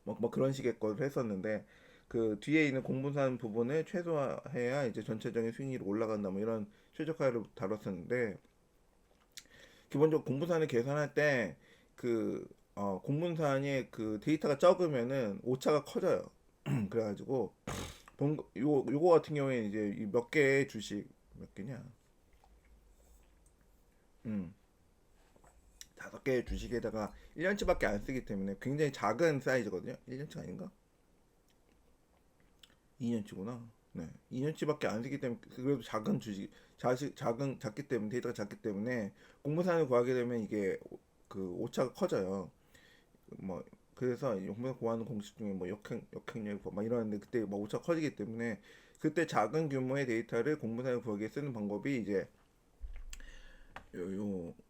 뭐 그런 식의 거를 했었는데 그 뒤에 있는 공분산 부분을 최소화해야 이제 전체적인 수익률이 올라간다 뭐 이런 최적화를 다뤘었는데 기본적으로 공분산을 계산할 때 그 공분산의 그 데이터가 적으면은 오차가 커져요. 그래가지고 요거 같은 경우에 이제 몇 개의 주식 몇 개냐? 음. 5개의 주식에다가 1년치밖에 안 쓰기 때문에 굉장히 작은 사이즈거든요. 1년치 아닌가? 2년치구나. 네. 2년치밖에 안 쓰기 때문에 그래도 작기 때문에 데이터가 작기 때문에 공모산을 구하게 되면 이게 그 오차가 커져요. 뭐 그래서 공모산 구하는 공식 중에 뭐 역행렬 막 이러는데 그때 뭐 오차 가 커지기 때문에 그때 작은 규모의 데이터를 공모산을 구하기 위해 쓰는 방법이 이제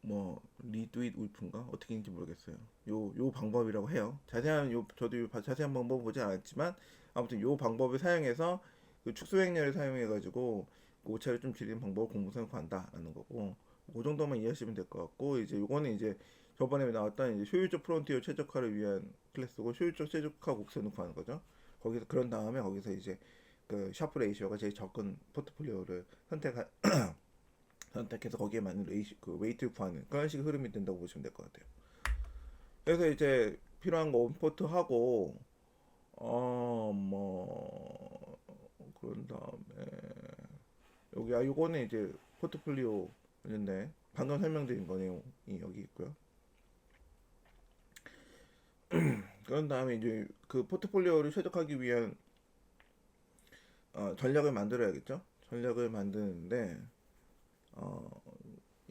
뭐 리드윗 울프인가 어떻게 있는지 모르겠어요. 요 방법이라고 해요. 저도 자세한 방법 보지 않았지만 아무튼 요 방법을 사용해서 그 축소행렬을 사용해 가지고 그 오차를 좀 줄이는 방법을 공부해서 구한다라는 거고 그 정도만 이해하시면 될 것 같고 이제 요거는 이제 저번에 나왔던 이제 효율적 프론티어 최적화를 위한 클래스고 효율적 최적화 곡선을 구하는 거죠. 거기서 그런 다음에 거기서 이제 그 샤프 레이시오가 제일 적은 포트폴리오를 선택해서 거기에 맞는 그 웨이트를 구하는 그런 식의 흐름이 된다고 보시면 될 것 같아요. 그래서 이제 필요한 거 임포트 하고 뭐 그런 다음에 요거는 이제 포트폴리오인데 방금 설명드린 거 내용이 여기 있고요. 그런 다음에 이제 그 포트폴리오를 최적화하기 위한 전략을 만들어야겠죠. 전략을 만드는데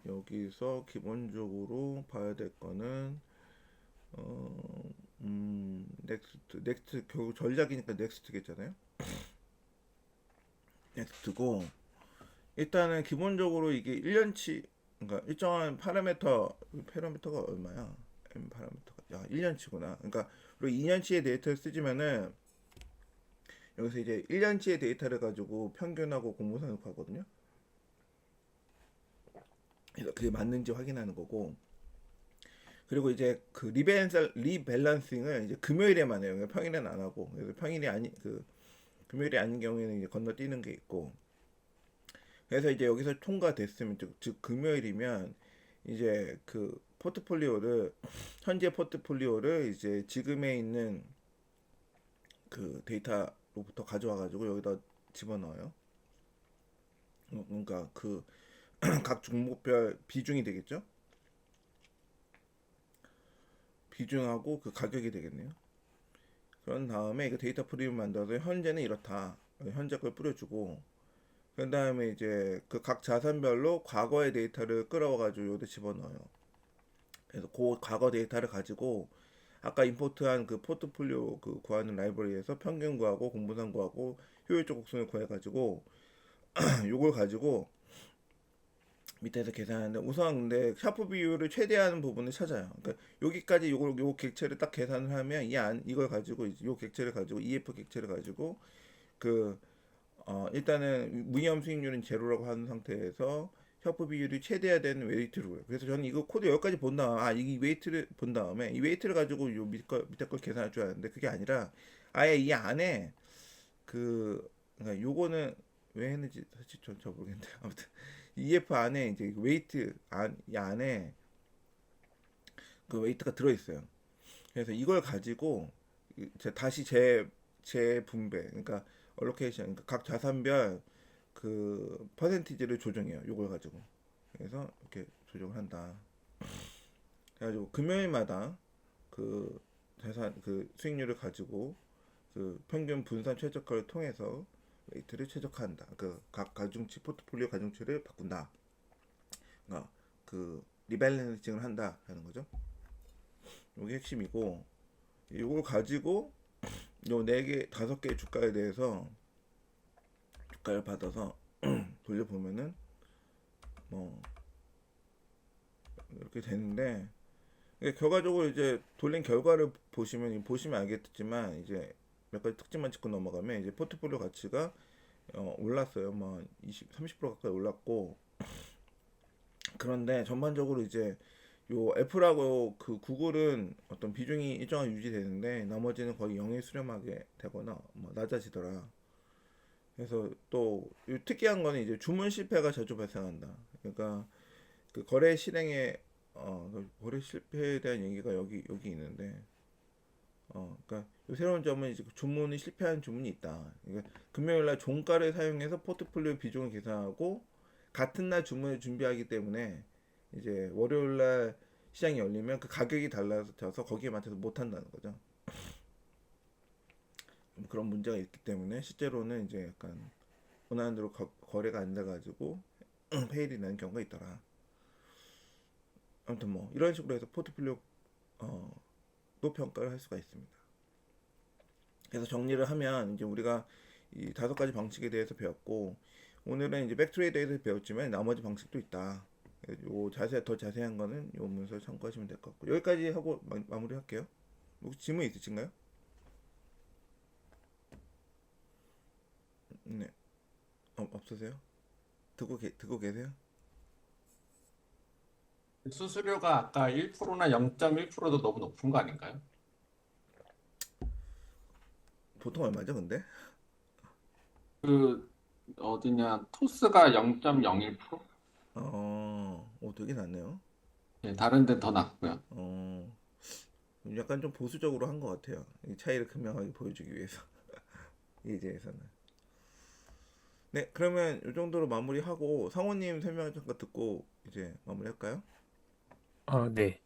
여기서 기본적으로 봐야 될 거는 넥스트 결국 전략이니까 넥스트겠잖아요. 넥스트고 일단은 기본적으로 이게 1년치 그러니까 일정한 파라미터가 얼마야? M 파라미터가 1년치구나. 그러니까 우리 2년치의 데이터를 쓰지만은 여기서 이제 1년치의 데이터를 가지고 평균하고 공모선을 구하거든요. 그래서 그게 맞는지 확인하는 거고. 그리고 이제 그 리밸런싱을 이제 금요일에만 해요. 평일에는 안 하고. 그래서 금요일이 아닌 경우에는 이제 건너뛰는 게 있고. 그래서 이제 여기서 통과됐으면 즉 금요일이면 이제 그 현재 포트폴리오를 이제 지금에 있는 그 데이터로부터 가져와 가지고 여기다 집어넣어요. 그러니까 그 각 종목별 비중이 되겠죠? 비중하고 그 가격이 되겠네요. 그런 다음에 그 데이터 프레임을 만들어서 현재는 이렇다. 현재 걸 뿌려주고 그 다음에 이제 그 각 자산별로 과거의 데이터를 끌어와가지고 여기 집어넣어요. 그래서 그 과거 데이터를 가지고 아까 임포트한 그 포트폴리오 그 구하는 라이브러리에서 평균 구하고 공모상 구하고 효율적 곡선을 구해가지고 요걸 가지고 밑에서 계산하는데 우선 근데 샤프 비율을 최대한 부분을 찾아요. 그러니까 여기까지 요 객체를 딱 계산을 하면 이걸 가지고 요 객체를 가지고 EF 객체를 가지고 그 일단은 무이험 수익률은 제로라고 하는 상태에서 샤프 비율이 최대화된 웨이트를 구해요. 그래서 저는 이거 코드 여기까지 본 다음 이 웨이트를 본 다음에 이 웨이트를 가지고 요 밑에 걸 계산할 줄 알았는데 그게 아니라 아예 이 안에 그러니까 요거는 왜 했는지 사실 저 모르겠는데 아무튼 EF 안에 이제 이 안에 그 웨이트가 들어 있어요. 그래서 이걸 가지고 다시 재분배 그러니까 얼로케이션 그러니까 각 자산별 그 퍼센티지를 조정해요. 요걸 가지고 그래서 이렇게 조정을 한다. 그래가지고 금요일마다 그 자산 그 수익률을 가지고 그 평균 분산 최저가를 통해서 웨이트를 최적화한다. 그 각 가중치 포트폴리오 가중치를 바꾼다. 그러니까 그 리밸런싱을 한다라는 거죠. 이게 핵심이고 이걸 가지고 요 4개, 5개의 주가에 대해서 주가를 받아서 돌려보면은 뭐 이렇게 되는데 결과적으로 이제 돌린 결과를 보시면 알겠지만 이제 몇 가지 특징만 짚고 넘어가면 이제 포트폴리오 가치가 올랐어요. 뭐 30% 가까이 올랐고 그런데 전반적으로 이제 요 애플하고 그 구글은 어떤 비중이 일정한 유지되는데 나머지는 거의 영에 수렴하게 되거나 뭐 낮아지더라. 그래서 또 특이한 거는 이제 주문 실패가 자주 발생한다. 그러니까 그 거래 실패에 대한 얘기가 여기 있는데 그러니까 새로운 점은 이제 주문이 실패한 주문이 있다. 그러니까 금요일날 종가를 사용해서 포트폴리오 비중을 계산하고 같은 날 주문을 준비하기 때문에 이제 월요일날 시장이 열리면 그 가격이 달라져서 거기에 맞춰서 못 한다는 거죠. 그런 문제가 있기 때문에 실제로는 이제 약간 원하는 대로 거래가 안 돼가지고 페일이 나는 경우가 있더라. 아무튼 뭐 이런 식으로 해서 포트폴리오 또 평가를 할 수가 있습니다. 그래서 정리를 하면 이제 우리가 이 5가지 방식에 대해서 배웠고, 오늘은 이제 백트레이드에 대해서 배웠지만 나머지 방식도 있다. 요 더 자세한 거는 요 문서 참고하시면 될 것 같고, 여기까지 하고 마무리 할게요. 혹시 질문 있으신가요? 네. 없으세요? 듣고 계세요? 수수료가 아까 1%나 0.1%도 너무 높은 거 아닌가요? 보통 얼마죠, 근데? 그 어디냐 토스가 0.01%? 되게 낮네요. 예, 다른 데는 더 낮고요. 어, 약간 좀 보수적으로 한 것 같아요. 이 차이를 극명하게 보여주기 위해서. 예제에서는. 네, 그러면 이 정도로 마무리하고 상호님 설명 잠깐 듣고 이제 마무리할까요? 네.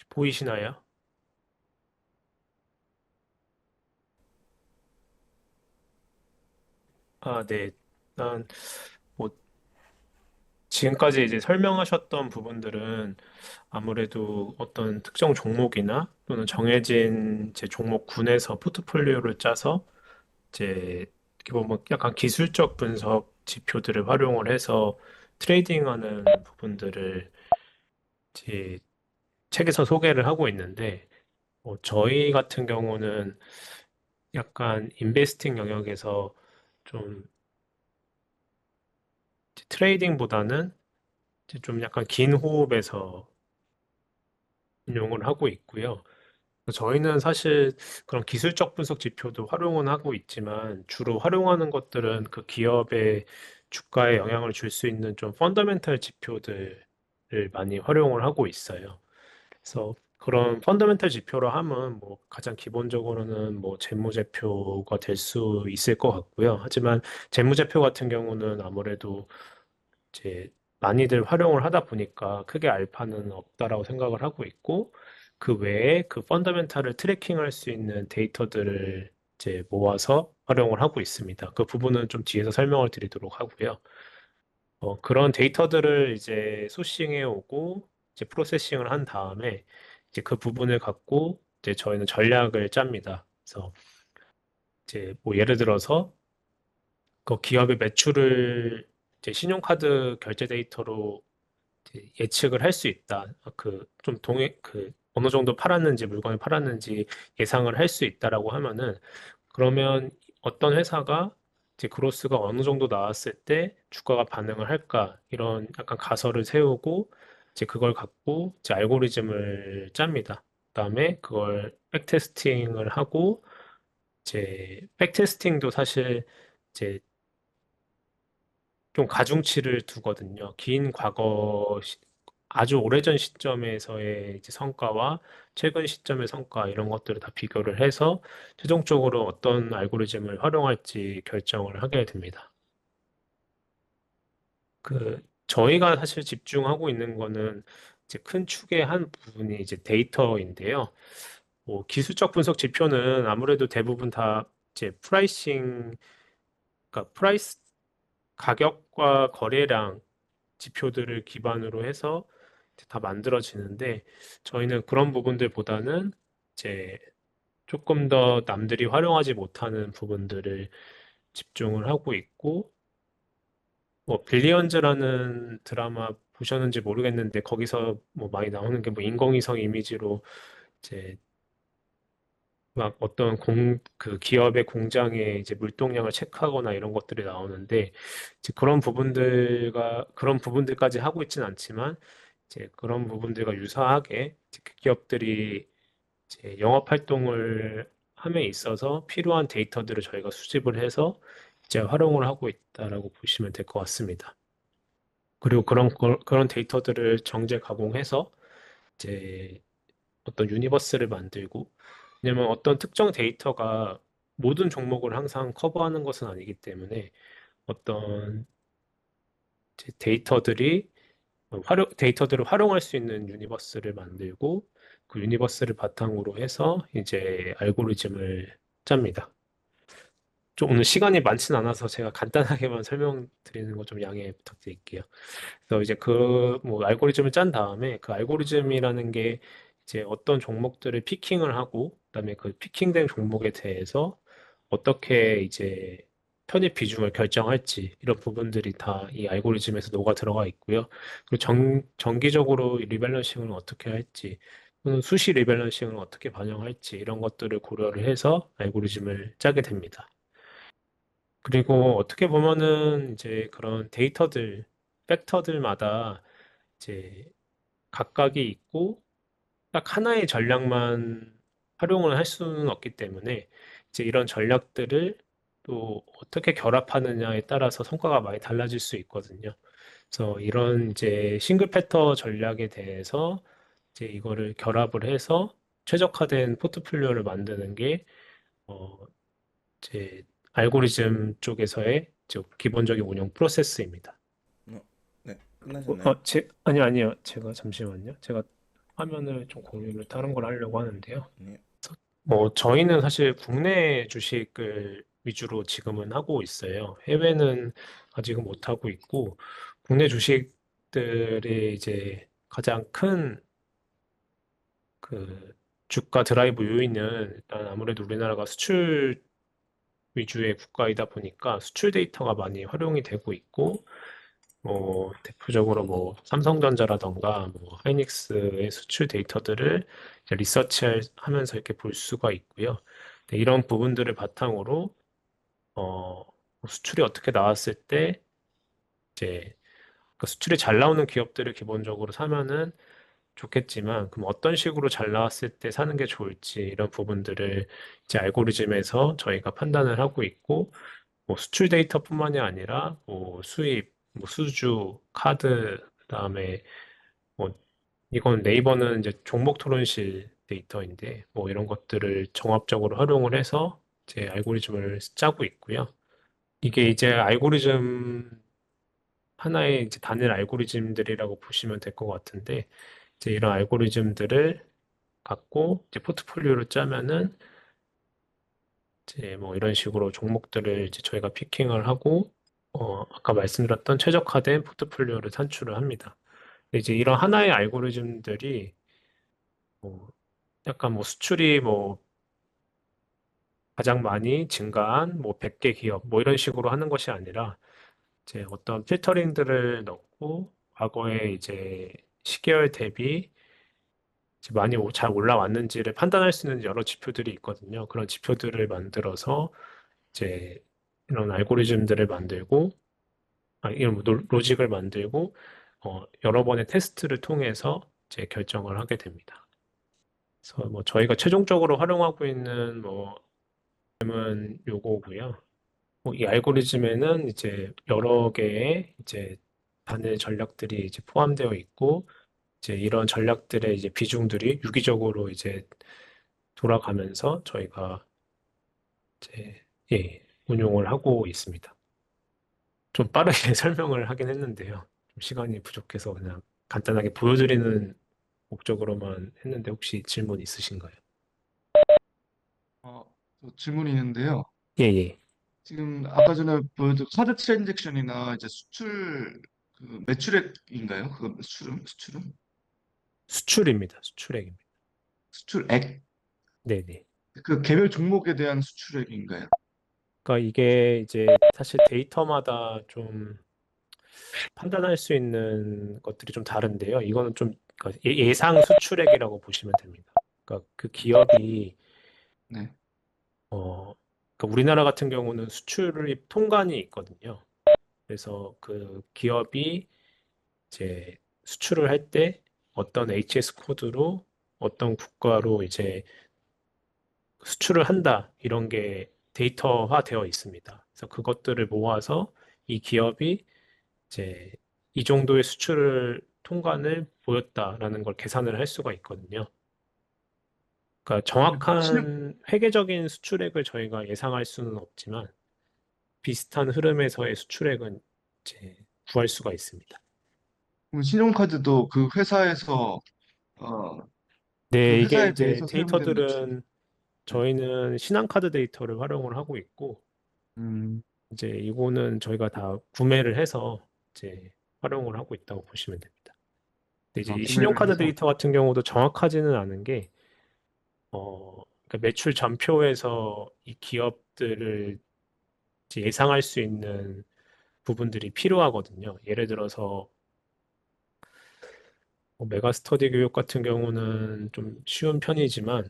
보이시나요? 네. 일단 뭐 지금까지 이제 설명하셨던 부분들은 아무래도 어떤 특정 종목이나 또는 정해진 제 종목군에서 포트폴리오를 짜서 이제 이렇게 보면 약간 기술적 분석 지표들을 활용을 해서 트레이딩하는 부분들을 이제 책에서 소개를 하고 있는데 저희 같은 경우는 약간 인베스팅 영역에서 좀 트레이딩보다는 이제 좀 약간 긴 호흡에서 운용을 하고 있고요. 저희는 사실 그런 기술적 분석 지표도 활용은 하고 있지만 주로 활용하는 것들은 그 기업의 주가에 영향을 줄 수 있는 좀 펀더멘탈 지표들을 많이 활용을 하고 있어요. 그래서 그런 펀더멘탈 지표로 하면 뭐 가장 기본적으로는 뭐 재무제표가 될 수 있을 것 같고요. 하지만 재무제표 같은 경우는 아무래도 이제 많이들 활용을 하다 보니까 크게 알파는 없다라고 생각을 하고 있고 그 외에 그 펀더멘탈을 트래킹할 수 있는 데이터들을 이제 모아서 활용을 하고 있습니다. 그 부분은 좀 뒤에서 설명을 드리도록 하고요. 그런 데이터들을 이제 소싱해 오고 이제 프로세싱을 한 다음에 이제 그 부분을 갖고 이제 저희는 전략을 짭니다. 그래서 이제 뭐 예를 들어서 그 기업의 매출을 이제 신용카드 결제 데이터로 이제 예측을 할 수 있다. 좀 어느 정도 팔았는지 물건을 팔았는지 예상을 할 수 있다라고 하면은 그러면 어떤 회사가 이제 그로스가 어느 정도 나왔을 때 주가가 반응을 할까 이런 약간 가설을 세우고 이제 그걸 갖고 이제 알고리즘을 짭니다. 그다음에 그걸 백테스팅을 하고 이제 백테스팅도 사실 이제 좀 가중치를 두거든요. 긴 아주 오래전 시점에서의 이제 성과와 최근 시점의 성과 이런 것들을 다 비교를 해서 최종적으로 어떤 알고리즘을 활용할지 결정을 하게 됩니다. 저희가 사실 집중하고 있는 거는 이제 큰 축의 한 부분이 이제 데이터인데요. 뭐 기술적 분석 지표는 아무래도 대부분 다 이제 그러니까 가격과 거래량 지표들을 기반으로 해서 이제 다 만들어지는데 저희는 그런 부분들보다는 이제 조금 더 남들이 활용하지 못하는 부분들을 집중을 하고 있고 뭐 빌리언즈라는 드라마 보셨는지 모르겠는데 거기서 뭐 많이 나오는 게 뭐 인공위성 이미지로 이제 막 그 기업의 공장에 이제 물동량을 체크하거나 이런 것들이 나오는데 이제 그런 부분들까지 하고 있진 않지만 이제 그런 부분들과 유사하게 이제 그 기업들이 이제 영업 활동을 함에 있어서 필요한 데이터들을 저희가 수집을 해서 이제 활용을 하고 있다라고 보시면 될 것 같습니다. 그리고 그런 데이터들을 정제 가공해서 이제 어떤 유니버스를 만들고 왜냐면 어떤 특정 데이터가 모든 종목을 항상 커버하는 것은 아니기 때문에 어떤 이제 데이터들을 활용할 수 있는 유니버스를 만들고 그 유니버스를 바탕으로 해서 이제 알고리즘을 짭니다. 좀 오늘 시간이 많진 않아서 제가 간단하게만 설명드리는 거 좀 양해 부탁드릴게요. 그래서 이제 그 뭐 알고리즘을 짠 다음에 그 알고리즘이라는 게 이제 어떤 종목들을 피킹을 하고 그다음에 그 피킹된 종목에 대해서 어떻게 이제 편입 비중을 결정할지 이런 부분들이 다 이 알고리즘에서 녹아 들어가 있고요. 그리고 정기적으로 리밸런싱을 어떻게 할지 또는 수시 리밸런싱을 어떻게 반영할지 이런 것들을 고려를 해서 알고리즘을 짜게 됩니다. 그리고 어떻게 보면은 이제 그런 데이터들, 팩터들마다 이제 각각이 있고 딱 하나의 전략만 활용을 할 수는 없기 때문에 이제 이런 전략들을 또 어떻게 결합하느냐에 따라서 성과가 많이 달라질 수 있거든요. 그래서 이런 이제 싱글 패터 전략에 대해서 이제 이거를 결합을 해서 최적화된 포트폴리오를 만드는 게 어, 이제 알고리즘 쪽에서의 기본적인 운영 프로세스입니다. 어, 네, 끝나셨나요? 아니요. 제가 잠시만요. 제가 화면을 좀 공유를 다른 걸 하려고 하는데요. 네, 뭐, 저희는 사실 국내 주식을 위주로 지금은 하고 있어요. 해외는 아직은 못 하고 있고, 국내 주식들이 이제 가장 큰 그 주가 드라이브 요인은 일단 아무래도 우리나라가 수출 위주의 국가이다 보니까 수출 데이터가 많이 활용이 되고 있고, 뭐 대표적으로 뭐 삼성전자라던가 뭐 하이닉스의 수출 데이터들을 이제 리서치하면서 이렇게 볼 수가 있고요. 네, 이런 부분들을 바탕으로 어, 수출이 어떻게 나왔을 때 이제 그 수출이 잘 나오는 기업들을 기본적으로 사면은 좋겠지만 그럼 어떤 식으로 잘 나왔을 때 사는 게 좋을지 이런 부분들을 이제 알고리즘에서 저희가 판단을 하고 있고 뭐 수출 데이터뿐만이 아니라 뭐 수입, 뭐 수주, 카드, 그다음에 뭐 이건 네이버는 이제 종목 토론실 데이터인데 뭐 이런 것들을 종합적으로 활용을 해서 이제 알고리즘을 짜고 있고요. 이게 이제 알고리즘 하나의 이제 단일 알고리즘들이라고 보시면 될 것 같은데 이제 이런 알고리즘들을 갖고 이제 포트폴리오를 짜면은 이제 뭐 이런 식으로 종목들을 이제 저희가 피킹을 하고 아까 말씀드렸던 최적화된 포트폴리오를 산출을 합니다. 근데 이제 이런 하나의 알고리즘들이 뭐 약간 뭐 수출이 뭐 가장 많이 증가한 뭐 100개 기업 뭐 이런 식으로 하는 것이 아니라 이제 어떤 필터링들을 넣고 과거에 이제 시계열 대비 이제 많이 잘 올라왔는지를 판단할 수 있는 여러 지표들이 있거든요. 그런 지표들을 만들어서 이제 이런 알고리즘들을 만들고 이런 뭐 로직을 만들고 여러 번의 테스트를 통해서 이제 결정을 하게 됩니다. 그래서 뭐 저희가 최종적으로 활용하고 있는 뭐 은 요거고요. 이 알고리즘에는 이제 여러 개의 이제 단일 전략들이 이제 포함되어 있고 이제 이런 전략들의 이제 비중들이 유기적으로 이제 돌아가면서 저희가 이제 운용을 하고 있습니다. 좀 빠르게 설명을 하긴 했는데요. 좀 시간이 부족해서 그냥 간단하게 보여드리는 목적으로만 했는데 혹시 질문 있으신가요? 또 질문이 있는데요. 예, 예. 지금 아까 전에 보여준 카드 트랜잭션이나 이제 수출 그 매출액인가요? 그 수출은 수출입니다. 수출액입니다. 수출액 네네. 그 개별 종목에 대한 수출액인가요? 그러니까 이게 이제 사실 데이터마다 좀 판단할 수 있는 것들이 좀 다른데요. 이거는 좀 그러니까 예상 수출액이라고 보시면 됩니다. 그러니까 그 기업이 네. 그러니까 우리나라 같은 경우는 수출입 통관이 있거든요. 그래서 그 기업이 이제 수출을 할 때 어떤 HS 코드로 어떤 국가로 이제 수출을 한다 이런 게 데이터화 되어 있습니다. 그래서 그것들을 모아서 이 기업이 이제 이 정도의 수출을 통관을 보였다라는 걸 계산을 할 수가 있거든요. 그러니까 신용 정확한 회계적인 수출액을 저희가 예상할 수는 없지만 비슷한 흐름에서의 수출액은 이제 구할 수가 있습니다. 신용카드도 그 회사에서 어, 그 네, 이게 회사에 이제 대해서 사용되는 매출. 데이터들은 네. 저희는 신한카드 데이터를 활용을 하고 있고, 음, 이제 이거는 저희가 다 구매를 해서 이제 활용을 하고 있다고 보시면 됩니다. 근데 이제 이 구매를 신용카드 해서. 데이터 같은 경우도 정확하지는 않은 게, 그러니까 매출 전표에서 이 기업들을 이제 예상할 수 있는 부분들이 필요하거든요. 예를 들어서 메가스터디 교육 같은 경우는 좀 쉬운 편이지만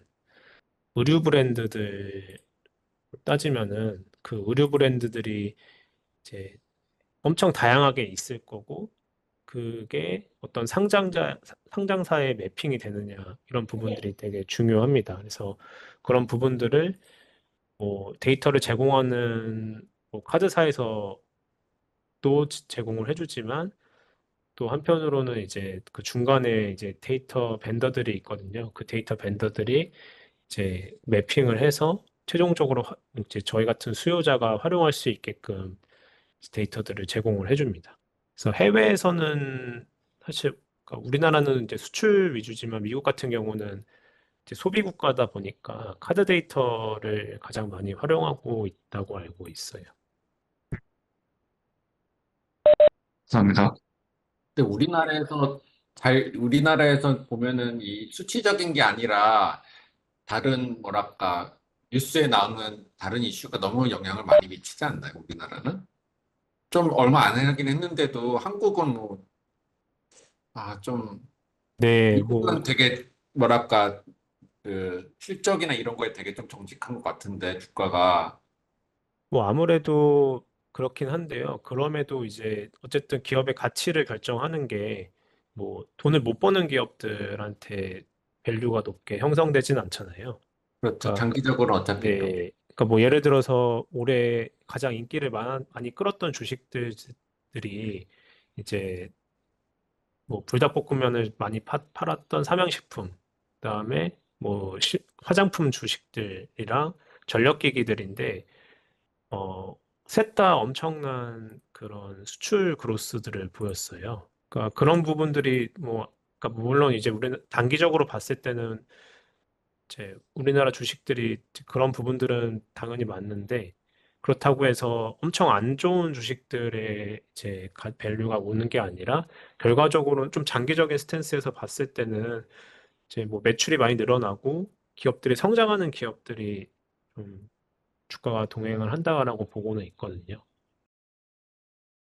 의류 브랜드들 따지면은 그 의류 브랜드들이 이제 엄청 다양하게 있을 거고 그게 어떤 상장사에 매핑이 되느냐 이런 부분들이 되게 중요합니다. 그래서 그런 부분들을 뭐 데이터를 제공하는 뭐 카드사에서 또 제공을 해주지만 또 한편으로는 이제 그 중간에 이제 데이터 벤더들이 있거든요. 그 데이터 벤더들이 이제 매핑을 해서 최종적으로 이제 저희 같은 수요자가 활용할 수 있게끔 데이터들을 제공을 해줍니다. 그래서 해외에서는 사실 그러니까 우리나라는 이제 수출 위주지만 미국 같은 경우는 이제 소비 국가다 보니까 카드 데이터를 가장 많이 활용하고 있다고 알고 있어요. 감사합니다. 근데 우리나라에서 보면은 이 수치적인 게 아니라 다른 뭐랄까 뉴스에 나오는 다른 이슈가 너무 영향을 많이 미치지 않나요, 우리나라는? 좀 얼마 안 하긴 했는데도 한국은 뭐, 좀, 네, 뭐 미국은 되게 뭐랄까 그 실적이나 이런 거에 되게 좀 정직한 것 같은데 주가가. 아무래도 그렇긴 한데요. 그럼에도 이제 어쨌든 기업의 가치를 결정하는 게 뭐 돈을 못 버는 기업들한테 밸류가 높게 형성되진 않잖아요. 그렇죠. 그러니까 장기적으로 어차피 또. 네, 그러니까 뭐 예를 들어서 올해 가장 인기를 많이 끌었던 주식들이 이제 뭐 불닭볶음면을 많이 팔았던 삼양식품, 그다음에 뭐 화장품 주식들이랑 전력기기들인데 어, 셋 다 엄청난 그런 수출 그로스들을 보였어요. 그러니까 그런 부분들이 뭐, 그러니까 물론 이제 우리는 단기적으로 봤을 때는 이제 우리나라 주식들이 이제 그런 부분들은 당연히 맞는데 그렇다고 해서 엄청 안 좋은 주식들의 이제 밸류가 오는 게 아니라 결과적으로는 좀 장기적인 스탠스에서 봤을 때는 이제 뭐 매출이 많이 늘어나고 기업들이 성장하는 기업들이 좀 주가가 동행을 한다라고 보고는 있거든요.